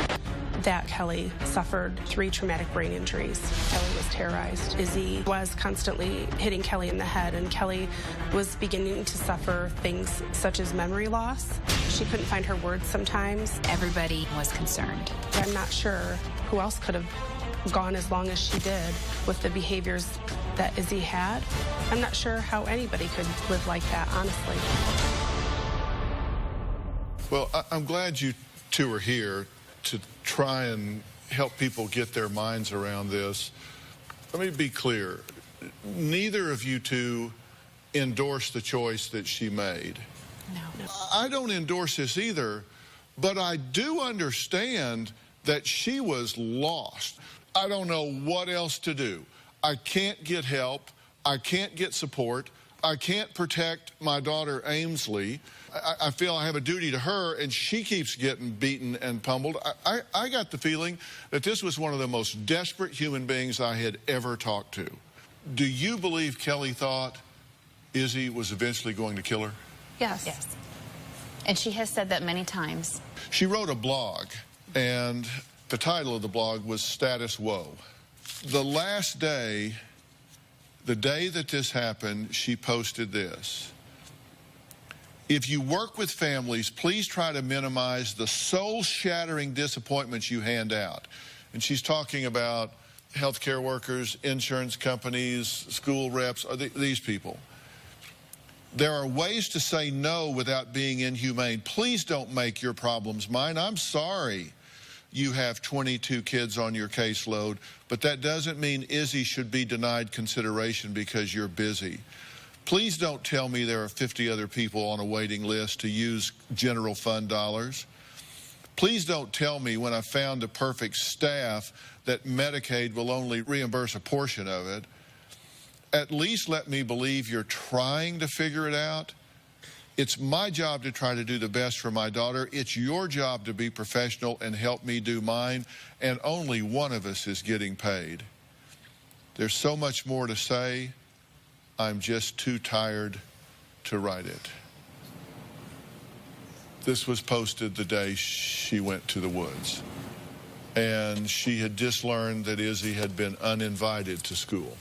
that Kelly suffered 3 traumatic brain injuries. Kelly was terrorized. Izzy was constantly hitting Kelly in the head, and Kelly was beginning to suffer things such as memory loss. She couldn't find her words sometimes. Everybody was concerned. I'm not sure who else could have gone as long as she did with the behaviors that Izzy had. I'm not sure how anybody could live like that, honestly. Well, I'm glad you two are here to try and help people get their minds around this. Let me be clear. Neither of you two endorse the choice that she made. No. I don't endorse this either, but I do understand that she was lost. I don't know what else to do. I can't get help. I can't get support. I can't protect my daughter Ainsley. I feel I have a duty to her, and she keeps getting beaten and pummeled. I got the feeling that this was one of the most desperate human beings I had ever talked to. Do you believe Kelly thought Izzy was eventually going to kill her? Yes. Yes. And she has said that many times. She wrote a blog, and the title of the blog was Status Woe. The last day, the day that this happened, she posted this. If you work with families, please try to minimize the soul-shattering disappointments you hand out. And she's talking about healthcare workers, insurance companies, school reps, these people. There are ways to say no without being inhumane. Please don't make your problems mine. I'm sorry you have 22 kids on your caseload, but that doesn't mean Izzy should be denied consideration because you're busy. Please don't tell me there are 50 other people on a waiting list to use general fund dollars. Please don't tell me when I found the perfect staff that Medicaid will only reimburse a portion of it. At least let me believe you're trying to figure it out. It's my job to try to do the best for my daughter. It's your job to be professional and help me do mine, and only one of us is getting paid. There's so much more to say. I'm just too tired to write it. This was posted the day she went to the woods. And she had just learned that Izzy had been uninvited to school.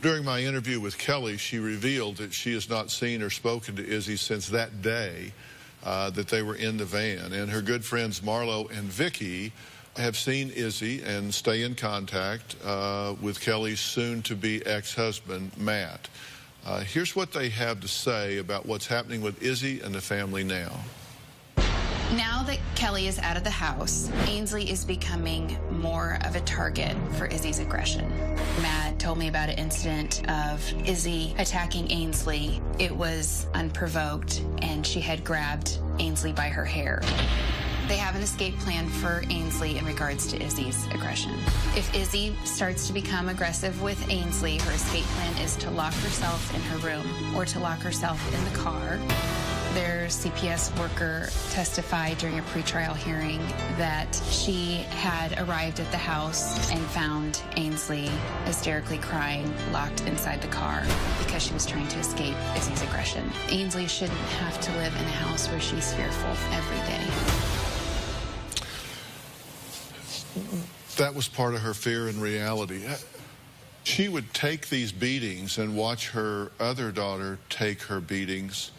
During my interview with Kelly, she revealed that she has not seen or spoken to Izzy since that day that they were in the van. And her good friends Marlo and Vicky have seen Izzy and stay in contact with Kelly's soon-to-be ex-husband, Matt. Here's what they have to say about what's happening with Izzy and the family now. Now that Kelly is out of the house, Ainsley is becoming more of a target for Izzy's aggression. Matt told me about an incident of Izzy attacking Ainsley. It was unprovoked, and she had grabbed Ainsley by her hair. They have an escape plan for Ainsley in regards to Izzy's aggression. If Izzy starts to become aggressive with Ainsley, her escape plan is to lock herself in her room or to lock herself in the car. Their CPS worker testified during a pretrial hearing that she had arrived at the house and found Ainsley hysterically crying, locked inside the car because she was trying to escape Izzy's aggression. Ainsley shouldn't have to live in a house where she's fearful every day. That was part of her fear and reality. She would take these beatings and watch her other daughter take her beatings.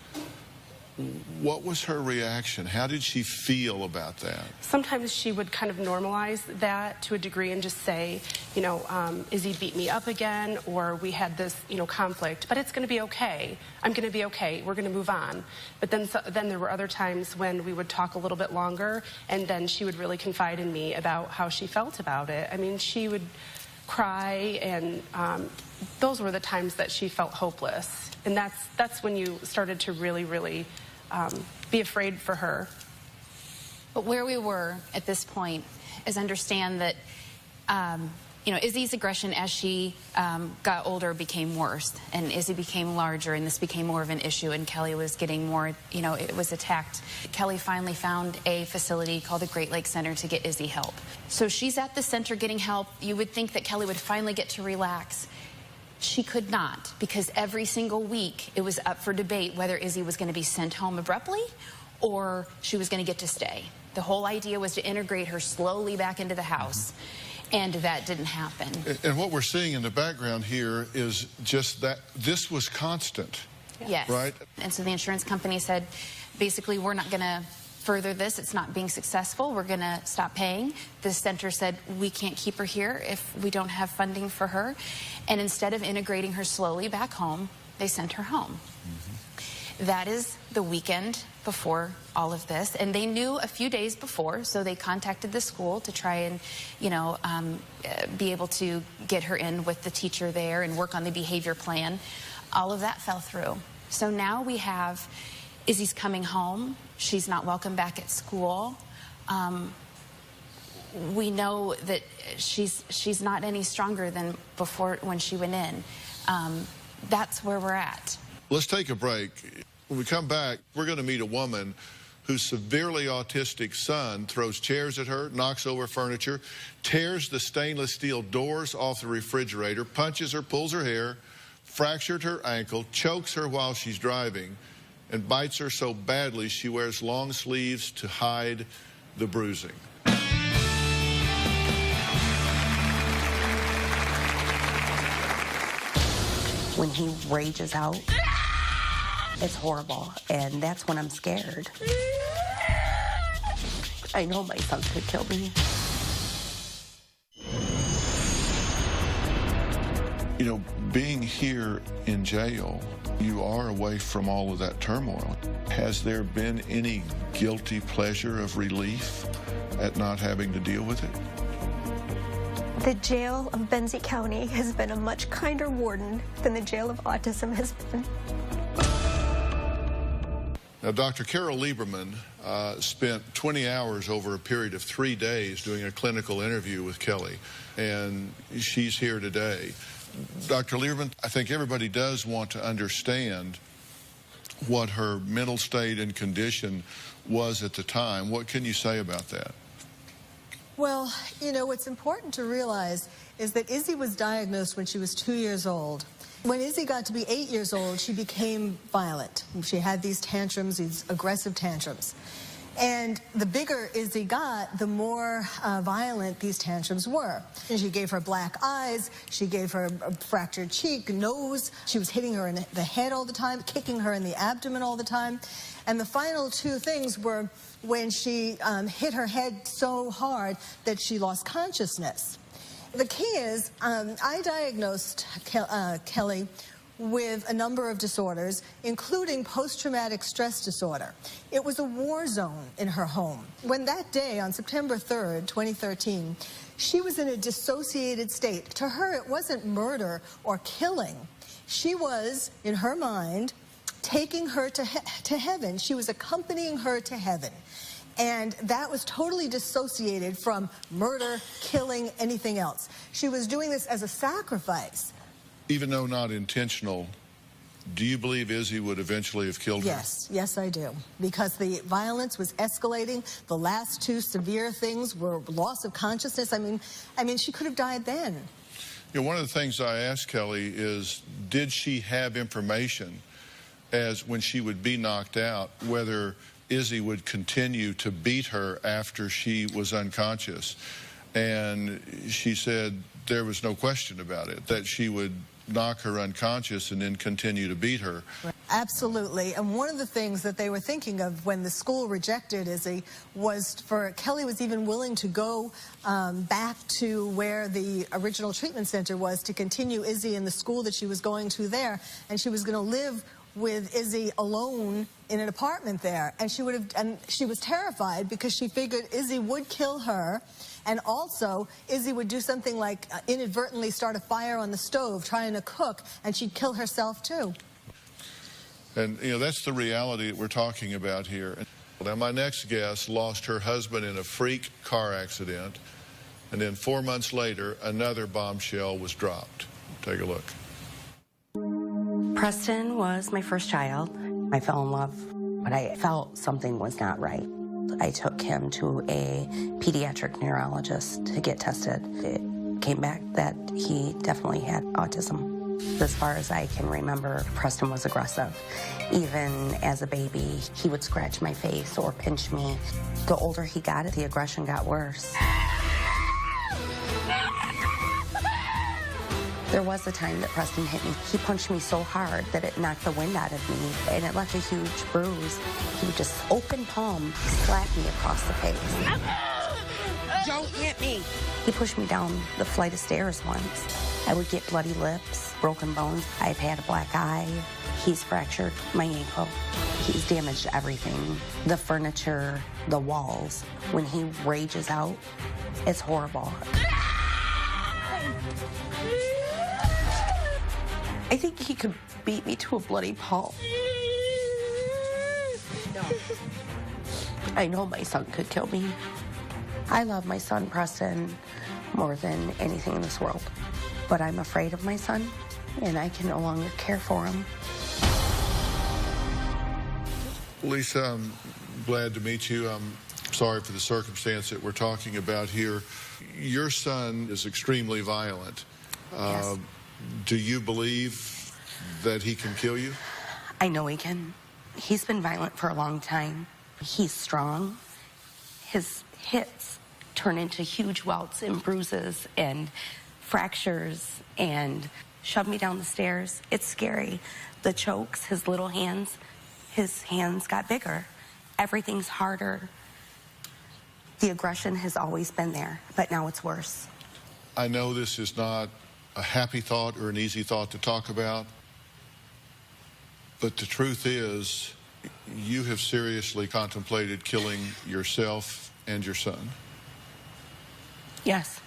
What was her reaction? How did she feel about that? Sometimes she would kind of normalize that to a degree and just say, you know, Izzy beat me up again, or we had this, you know, conflict, but it's going to be okay. I'm going to be okay. We're going to move on. But then there were other times when we would talk a little bit longer, and then she would really confide in me about how she felt about it. I mean, she would cry, and those were the times that she felt hopeless. And that's when you started to really be afraid for her. But where we were at this point is understand that, you know, Izzy's aggression as she got older became worse, and Izzy became larger, and this became more of an issue, and Kelly was getting more, you know, it was attacked. Kelly finally found a facility called the Great Lakes Center to get Izzy help. So she's at the center getting help. You would think that Kelly would finally get to relax. She could not, because every single week it was up for debate whether Izzy was going to be sent home abruptly or she was going to get to stay. The whole idea was to integrate her slowly back into the house, and that didn't happen. And what we're seeing in the background here is just that this was constant. Yes. Right? And so the insurance company said, basically, we're not going to further this. It's not being successful. We're going to stop paying. The center said, we can't keep her here if we don't have funding for her. And instead of integrating her slowly back home, they sent her home. That is the weekend before all of this. And they knew a few days before, so they contacted the school to try and, you know, be able to get her in with the teacher there and work on the behavior plan. All of that fell through. So now we have Izzy's coming home. She's not welcome back at school. We know that she's not any stronger than before when she went in. That's where we're at. Let's take a break. When we come back, we're going to meet a woman whose severely autistic son throws chairs at her, knocks over furniture, tears the stainless steel doors off the refrigerator, punches her, pulls her hair, fractured her ankle, chokes her while she's driving, and bites her so badly she wears long sleeves to hide the bruising. When he rages out, it's horrible, and that's when I'm scared. I know my son could kill me. You know, being here in jail, you are away from all of that turmoil. Has there been any guilty pleasure of relief at not having to deal with it? The jail of Benzie County has been a much kinder warden than the jail of autism has been. Now, Dr. Carol Lieberman spent 20 hours over a period of 3 days doing a clinical interview with Kelly, and she's here today. Dr. Lieberman, I think everybody does want to understand what her mental state and condition was at the time. What can you say about that? Well, you know, what's important to realize is that Izzy was diagnosed when she was 2 years old. When Izzy got to be 8 years old, she became violent. She had these tantrums, these aggressive tantrums. And the bigger Izzy got, the more violent these tantrums were. And she gave her black eyes, she gave her a fractured cheek, nose, she was hitting her in the head all the time, kicking her in the abdomen all the time. And the final two things were when she hit her head so hard that she lost consciousness. The key is, I diagnosed Kelly with a number of disorders, including post-traumatic stress disorder. It was a war zone in her home. When that day, on September 3rd, 2013, she was in a dissociated state. To her, it wasn't murder or killing. She was, in her mind, taking her to heaven. She was accompanying her to heaven. And that was totally dissociated from murder, killing, anything else. She was doing this as a sacrifice. Even though not intentional, do you believe Izzy would eventually have killed her? Yes, yes I do. Because the violence was escalating. The last two severe things were loss of consciousness. I mean, she could have died then. You know, one of the things I asked Kelly is, did she have information as when she would be knocked out, whether Izzy would continue to beat her after she was unconscious? And she said there was no question about it, that she would knock her unconscious and then continue to beat her. Absolutely. And one of the things that they were thinking of when the school rejected Izzy was for Kelly was even willing to go back to where the original treatment center was to continue Izzy in the school that she was going to there. And she was going to live with Izzy alone in an apartment there. And she was terrified because she figured Izzy would kill her. And also, Izzy would do something like inadvertently start a fire on the stove trying to cook, and she'd kill herself too. And, you know, that's the reality that we're talking about here. Now, my next guest lost her husband in a freak car accident, and then 4 months later, another bombshell was dropped. Take a look. Preston was my first child. I fell in love, but I felt something was not right. I took him to a pediatric neurologist to get tested. It came back that he definitely had autism. As far as I can remember, Preston was aggressive. Even as a baby, he would scratch my face or pinch me. The older he got, the aggression got worse. There was a time that Preston hit me. He punched me so hard that it knocked the wind out of me, and it left a huge bruise. He would just open palm, slap me across the face. Don't hit me! He pushed me down the flight of stairs once. I would get bloody lips, broken bones. I've had a black eye. He's fractured my ankle. He's damaged everything. The furniture, the walls. When he rages out, it's horrible. I think he could beat me to a bloody pulp. No. I know my son could kill me. I love my son, Preston, more than anything in this world. But I'm afraid of my son, and I can no longer care for him. Lisa, I'm glad to meet you. I'm sorry for the circumstance that we're talking about here. Your son is extremely violent. Yes. Do you believe that he can kill you? I know he can. He's been violent for a long time. He's strong. His hits turn into huge welts and bruises and fractures, and shoved me down the stairs. It's scary. The chokes, his little hands, his hands got bigger. Everything's harder. The aggression has always been there, but now it's worse. I know this is not a happy thought or an easy thought to talk about, but the truth is, you have seriously contemplated killing yourself and your son. Yes,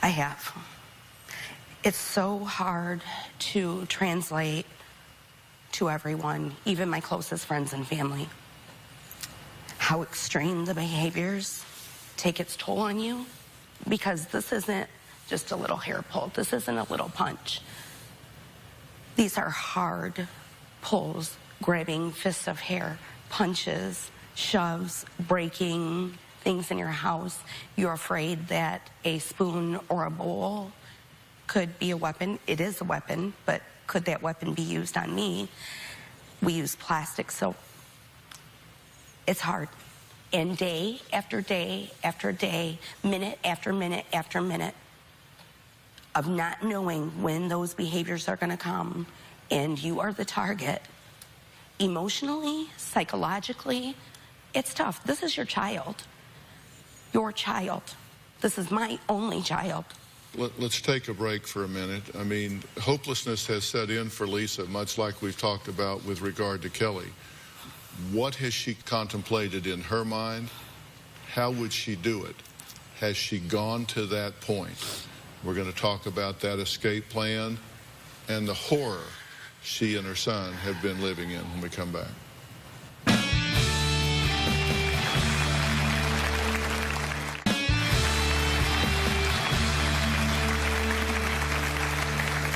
I have. It's so hard to translate to everyone, even my closest friends and family, how extreme the behaviors take its toll on you, because this isn't just a little hair pull. This isn't a little punch. These are hard pulls, grabbing fists of hair, punches, shoves, breaking things in your house. You're afraid that a spoon or a bowl could be a weapon. It is a weapon, but could that weapon be used on me? We use plastic, so it's hard. And day after day after day, minute after minute after minute of not knowing when those behaviors are going to come, and you are the target. Emotionally, psychologically, it's tough. This is your child. Your child. This is my only child. Let's take a break for a minute. I mean, hopelessness has set in for Lisa, much like we've talked about with regard to Kelly. What has she contemplated in her mind? How would she do it? Has she gone to that point? We're going to talk about that escape plan and the horror she and her son have been living in when we come back.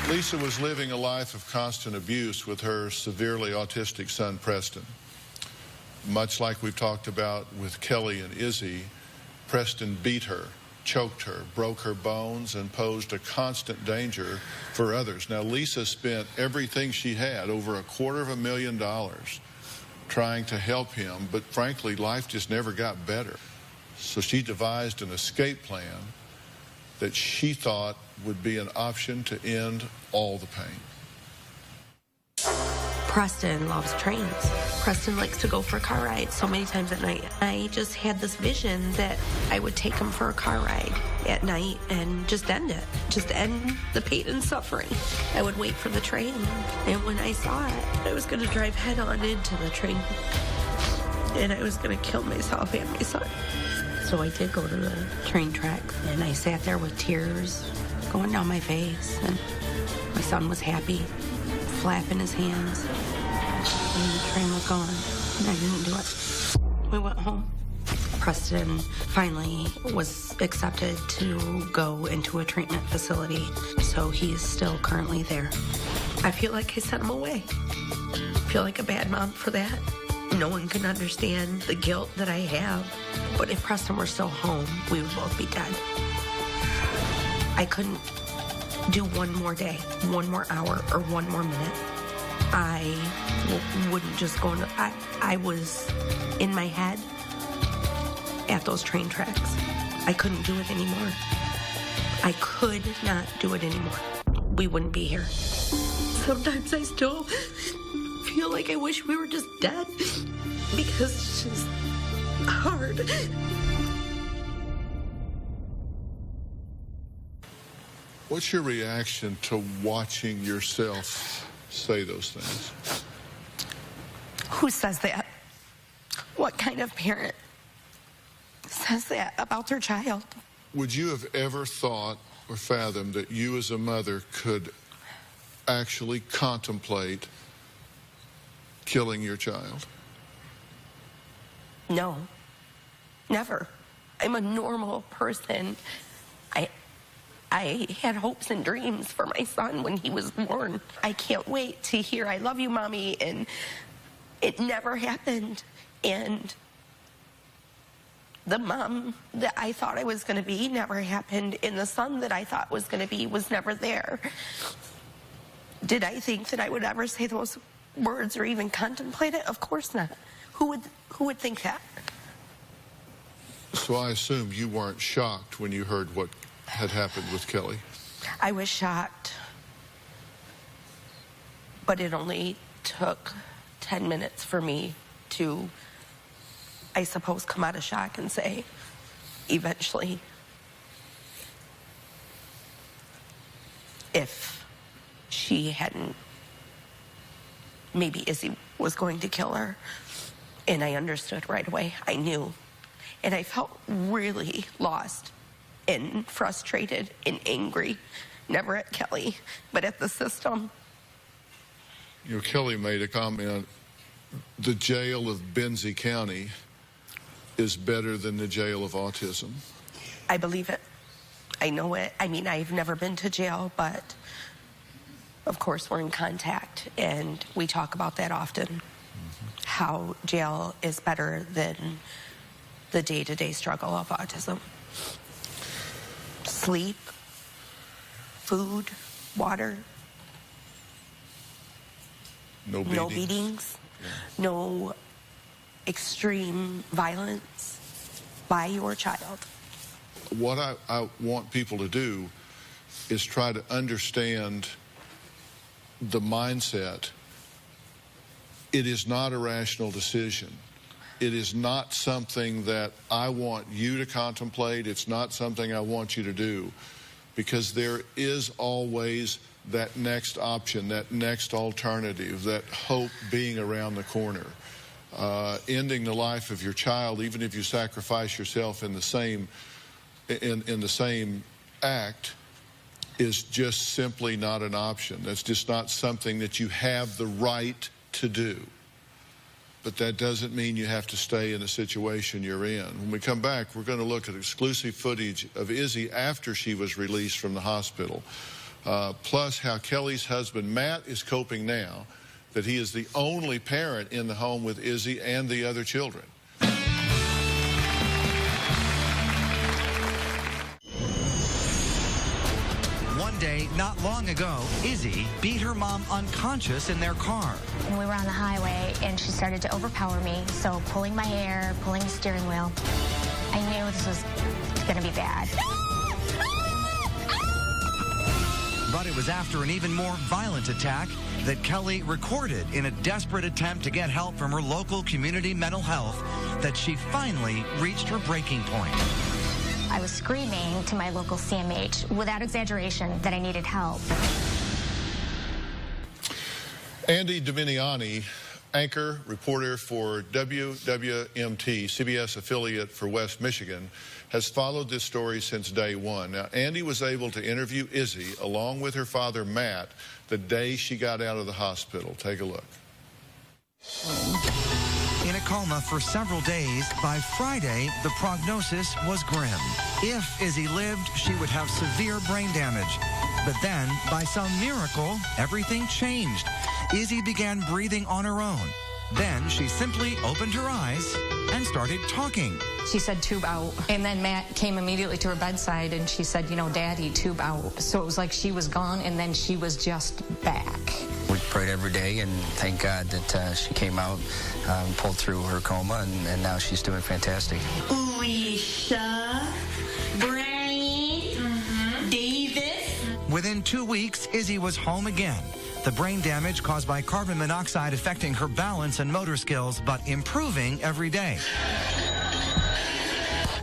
Lisa was living a life of constant abuse with her severely autistic son, Preston. Much like we've talked about with Kelly and Izzy, Preston beat her, choked her, broke her bones, and posed a constant danger for others. Now, Lisa spent everything she had, over $250,000, trying to help him, but frankly, life just never got better. So she devised an escape plan that she thought would be an option to end all the pain. Preston loves trains. Preston likes to go for car rides so many times at night. I just had this vision that I would take him for a car ride at night and just end it. Just end the pain and suffering. I would wait for the train, and when I saw it, I was going to drive head on into the train, and I was going to kill myself and my son. So I did go to the train tracks, and I sat there with tears going down my face, and my son was happy, flapping his hands, and the train was gone, and I didn't do it. We went home. Preston finally was accepted to go into a treatment facility, so he's still currently there. I feel like I sent him away. I feel like a bad mom for that. No one can understand the guilt that I have, but if Preston were still home, we would both be dead. I couldn't do one more day, one more hour, or one more minute. I wouldn't just go into... I was in my head at those train tracks. I couldn't do it anymore. I could not do it anymore. We wouldn't be here. Sometimes I still feel like I wish we were just dead, because it's just hard. What's your reaction to watching yourself say those things? Who says that? What kind of parent says that about their child? Would you have ever thought or fathomed that you as a mother could actually contemplate killing your child? No, never. I'm a normal person. I had hopes and dreams for my son when he was born. I can't wait to hear "I love you, Mommy," and it never happened. And the mom that I thought I was going to be never happened, and the son that I thought was going to be was never there. Did I think that I would ever say those words or even contemplate it? Of course not. Who would think that? So I assume you weren't shocked when you heard what had happened with Kelly. I was shocked, but it only took 10 minutes for me to, I suppose, come out of shock and say, eventually, if she hadn't, maybe Izzy was going to kill her. And I understood right away. I knew. And I felt really lost and frustrated and angry, never at Kelly, but at the system. You know, Kelly made a comment, the jail of Benzie County is better than the jail of autism. I believe it. I know it. I mean, I've never been to jail, but of course we're in contact and we talk about that often, how jail is better than the day-to-day struggle of autism. Sleep, food, water. No beatings. No beatings. Yeah. No extreme violence by your child. What I want people to do is try to understand the mindset. It is not a rational decision. It is not something that I want you to contemplate. It's not something I want you to do, because there is always that next option, that next alternative, that hope being around the corner. Ending the life of your child, even if you sacrifice yourself in the same act, is just simply not an option. That's just not something that you have the right to do. But that doesn't mean you have to stay in the situation you're in. When we come back, we're going to look at exclusive footage of Izzy after she was released from the hospital, plus how Kelly's husband, Matt, is coping now that he is the only parent in the home with Izzy and the other children. One day, not long ago, Izzy beat her mom unconscious in their car. And we were on the highway, and she started to overpower me, so pulling my hair, pulling the steering wheel. I knew this was going to be bad. But it was after an even more violent attack that Kelly recorded in a desperate attempt to get help from her local community mental health that she finally reached her breaking point. I was screaming to my local CMH, without exaggeration, that I needed help. Andy Dominiani, anchor, reporter for WWMT, CBS affiliate for West Michigan, has followed this story since day one. Now, Andy was able to interview Izzy along with her father, Matt, the day she got out of the hospital. Take a look. In a coma for several days, by Friday, the prognosis was grim. If Izzy lived, she would have severe brain damage. But then, by some miracle, everything changed. Izzy began breathing on her own. Then she simply opened her eyes and started talking. She said, tube out. And then Matt came immediately to her bedside and she said, you know, Daddy, tube out. So it was like she was gone and then she was just back. We prayed every day and thank God that she came out, pulled through her coma, and now she's doing fantastic. Alicia, Brian, Davis. Within 2 weeks, Izzy was home again. The brain damage caused by carbon monoxide affecting her balance and motor skills, but improving every day.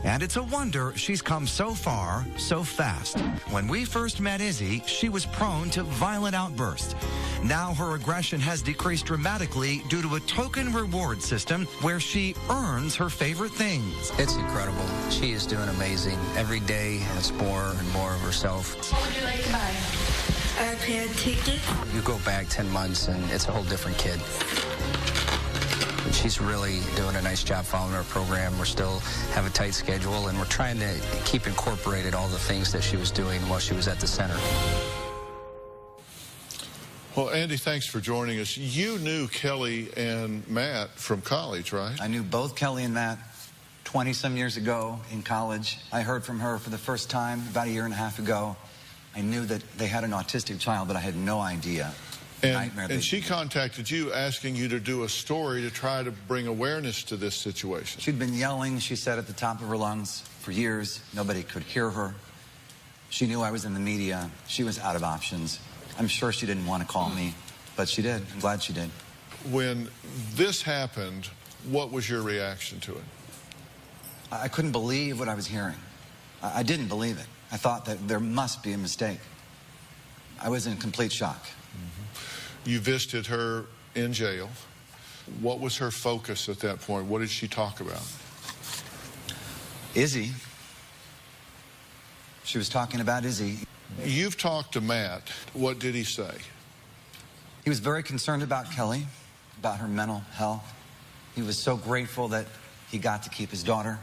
And it's a wonder she's come so far, so fast. When we first met Izzy, she was prone to violent outbursts. Now her aggression has decreased dramatically due to a token reward system where she earns her favorite things. It's incredible. She is doing amazing. Every day, it's more and more of herself. What would you like to buy? iPad ticket. You go back 10 months and it's a whole different kid. She's really doing a nice job following our program. We're still have a tight schedule, and we're trying to keep incorporated all the things that she was doing while she was at the center. Well, Andy, thanks for joining us. You knew Kelly and Matt from college, right? I knew both Kelly and Matt 20-some years ago in college. I heard from her for the first time about a year and a half ago. I knew that they had an autistic child, but I had no idea. And she contacted you asking you to do a story to try to bring awareness to this situation. She'd been yelling, she said, at the top of her lungs for years. Nobody could hear her. She knew I was in the media. She was out of options. I'm sure she didn't want to call me, but she did. I'm glad she did. When this happened, what was your reaction to it? I couldn't believe what I was hearing. I didn't believe it. I thought that there must be a mistake. I was in complete shock. Mm-hmm. You visited her in jail. What was her focus at that point? What did she talk about? Izzy. She was talking about Izzy. You've talked to Matt. What did he say? He was very concerned about Kelly, about her mental health. He was so grateful that he got to keep his daughter.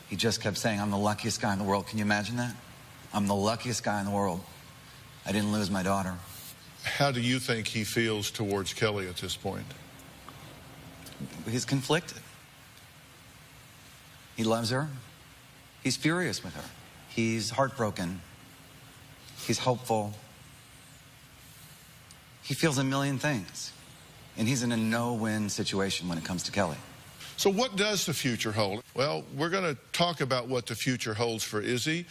He just kept saying, I'm the luckiest guy in the world. Can you imagine that? I'm the luckiest guy in the world. I didn't lose my daughter. How do you think he feels towards Kelly at this point? He's conflicted. He loves her. He's furious with her. He's heartbroken. He's hopeful. He feels a million things. And he's in a no-win situation when it comes to Kelly. So what does the future hold? Well, we're going to talk about what the future holds for Izzy,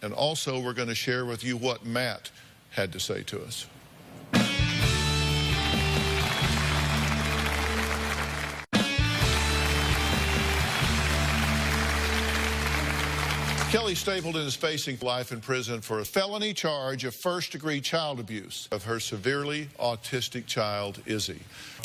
and also we're going to share with you what Matt had to say to us. Kelly Stapleton is facing life in prison for a felony charge of first-degree child abuse of her severely autistic child, Izzy.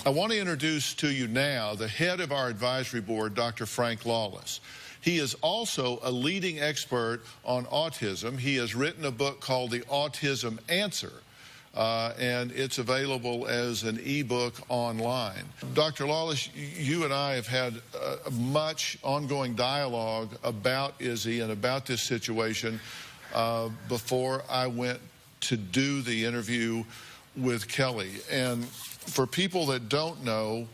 I want to introduce to you now the head of our advisory board, Dr. Frank Lawless. He is also a leading expert on autism. He has written a book called The Autism Answer, and it's available as an ebook online. Dr. Lawless, you and I have had much ongoing dialogue about Izzy and about this situation before I went to do the interview with Kelly. And for people that don't know,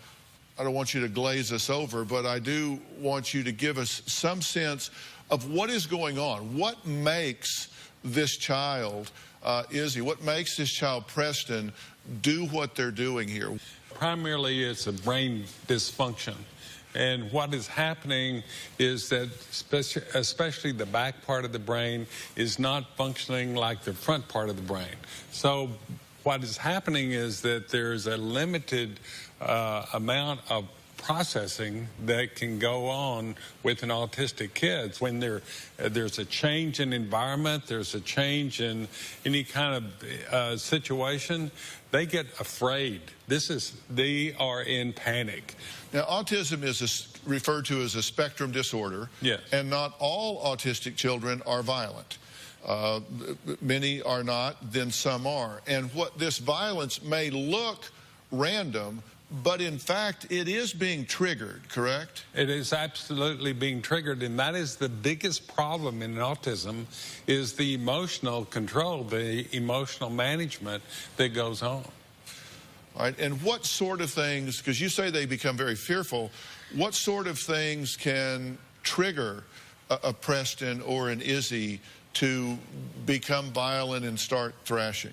I don't want you to glaze us over, but I do want you to give us some sense of what is going on. What makes this child, Izzy, what makes this child, Preston, do what they're doing here? Primarily, it's a brain dysfunction. And what is happening is that especially the back part of the brain is not functioning like the front part of the brain. So what is happening is that there's a limited amount of processing that can go on with an autistic kid. When there's a change in environment, there's a change in any kind of situation, they get afraid. They are in panic. Now, autism is referred to as a spectrum disorder. Yes. And not all autistic children are violent. Many are not, then some are. And what this violence may look random, but in fact, it is being triggered, correct? It is absolutely being triggered, and that is the biggest problem in autism, is the emotional control, the emotional management that goes on. All right, and what sort of things, because you say they become very fearful, what sort of things can trigger a Preston or an Izzy to become violent and start thrashing?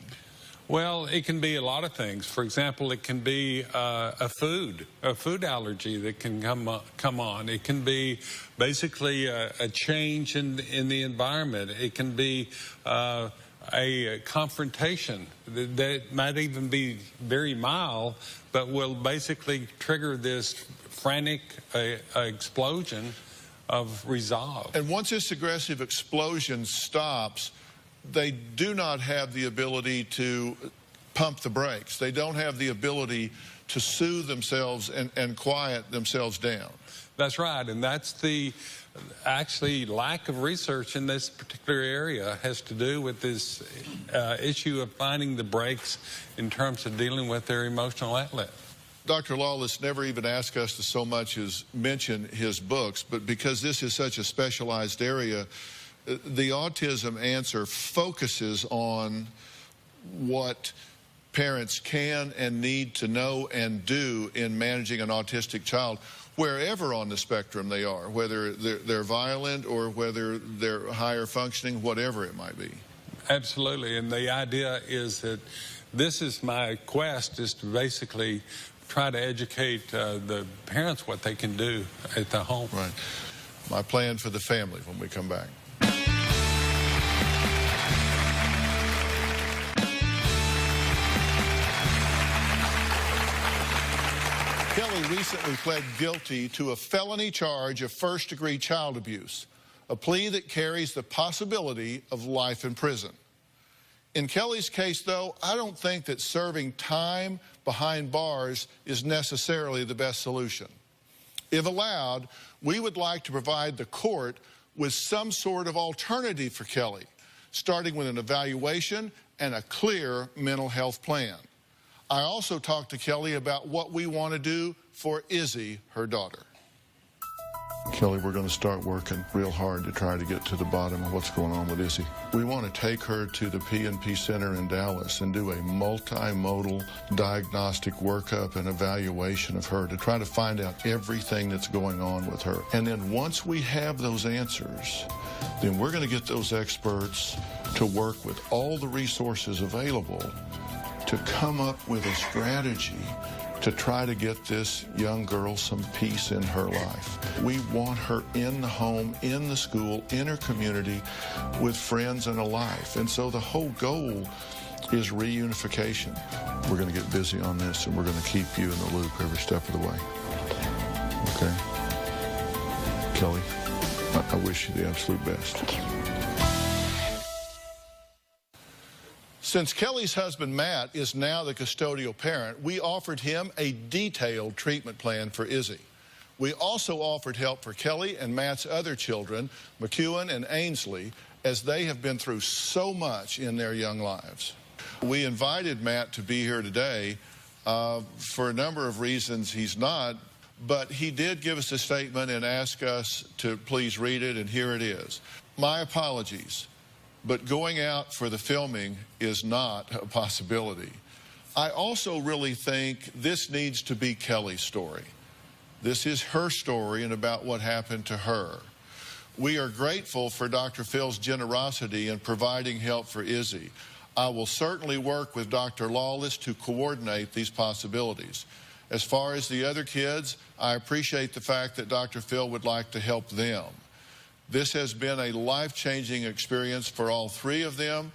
Well, it can be a lot of things. For example, it can be a food allergy that can come on. It can be basically a change in the environment. It can be a confrontation that might even be very mild, but will basically trigger this frantic explosion of resolve. And once this aggressive explosion stops, they do not have the ability to pump the brakes. They don't have the ability to soothe themselves and quiet themselves down. That's right, and that's the actually lack of research in this particular area has to do with this issue of finding the brakes in terms of dealing with their emotional outlet. Dr. Lawless never even asked us to so much as mention his books, but because this is such a specialized area, the Autism Answer focuses on what parents can and need to know and do in managing an autistic child, wherever on the spectrum they are, whether they're violent or whether they're higher functioning, whatever it might be. Absolutely, and the idea is that this is my quest, is to basically try to educate the parents what they can do at the home. Right. My plan for the family when we come back. Kelly recently pled guilty to a felony charge of first-degree child abuse, a plea that carries the possibility of life in prison. In Kelly's case, though, I don't think that serving time behind bars is necessarily the best solution. If allowed, we would like to provide the court with some sort of alternative for Kelly, starting with an evaluation and a clear mental health plan. I also talked to Kelly about what we want to do for Izzy, her daughter. Kelly, we're going to start working real hard to try to get to the bottom of what's going on with Izzy. We want to take her to the P&P Center in Dallas and do a multimodal diagnostic workup and evaluation of her to try to find out everything that's going on with her. And then once we have those answers, then we're going to get those experts to work with all the resources available to come up with a strategy to try to get this young girl some peace in her life. We want her in the home, in the school, in her community, with friends and a life. And so the whole goal is reunification. We're going to get busy on this, and we're going to keep you in the loop every step of the way. Okay? Kelly, I wish you the absolute best. Thank you. Since Kelly's husband, Matt, is now the custodial parent, we offered him a detailed treatment plan for Izzy. We also offered help for Kelly and Matt's other children, McEwen and Ainsley, as they have been through so much in their young lives. We invited Matt to be here today. For a number of reasons he's not, but he did give us a statement and ask us to please read it, and here it is. My apologies, but going out for the filming is not a possibility. I also really think this needs to be Kelly's story. This is her story and about what happened to her. We are grateful for Dr. Phil's generosity in providing help for Izzy. I will certainly work with Dr. Lawless to coordinate these possibilities. As far as the other kids, I appreciate the fact that Dr. Phil would like to help them. This has been a life-changing experience for all three of them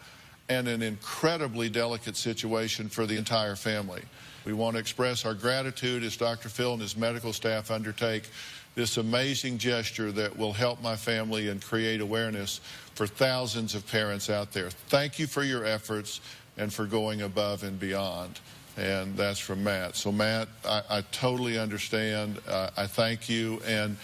and an incredibly delicate situation for the entire family. We want to express our gratitude as Dr. Phil and his medical staff undertake this amazing gesture that will help my family and create awareness for thousands of parents out there. Thank you for your efforts and for going above and beyond. And that's from Matt. So, Matt, I totally understand. I thank you. And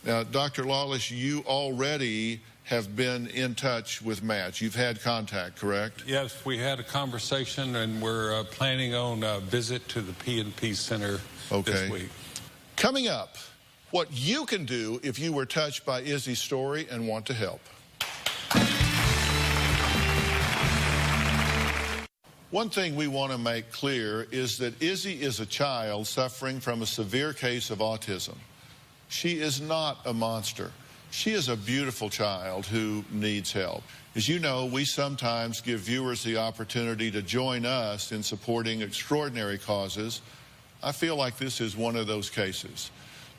now, Dr. Lawless, you already have been in touch with Matt. You've had contact, correct? Yes, we had a conversation, and we're planning on a visit to the P&P Center this week. Coming up, what you can do if you were touched by Izzy's story and want to help. One thing we want to make clear is that Izzy is a child suffering from a severe case of autism. She is not a monster. She is a beautiful child who needs help. As you know, we sometimes give viewers the opportunity to join us in supporting extraordinary causes. I feel like this is one of those cases.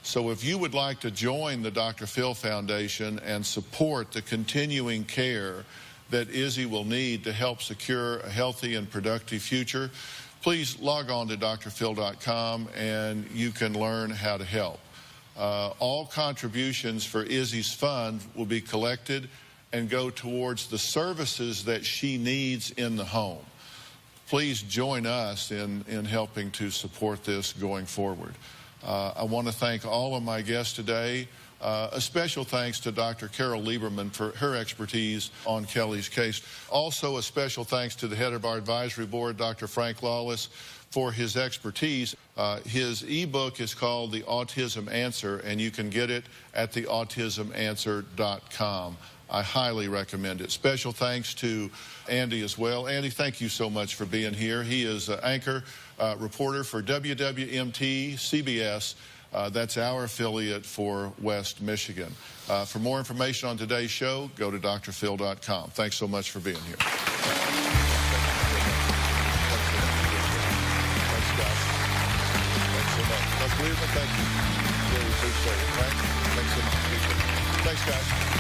So if you would like to join the Dr. Phil Foundation and support the continuing care that Izzy will need to help secure a healthy and productive future, please log on to drphil.com and you can learn how to help. All contributions for Izzy's fund will be collected and go towards the services that she needs in the home. Please join us in helping to support this going forward. I want to thank all of my guests today. A special thanks to Dr. Carol Lieberman for her expertise on Kelly's case. Also, a special thanks to the head of our advisory board, Dr. Frank Lawless, for his expertise. His ebook is called The Autism Answer, and you can get it at theautismanswer.com. I highly recommend it. Special thanks to Andy as well. Andy, thank you so much for being here. He is an anchor reporter for WWMT CBS. That's our affiliate for West Michigan. For more information on today's show, go to drphil.com. Thanks so much for being here. Thank you. Really appreciate it. Thanks so much. Thanks, guys.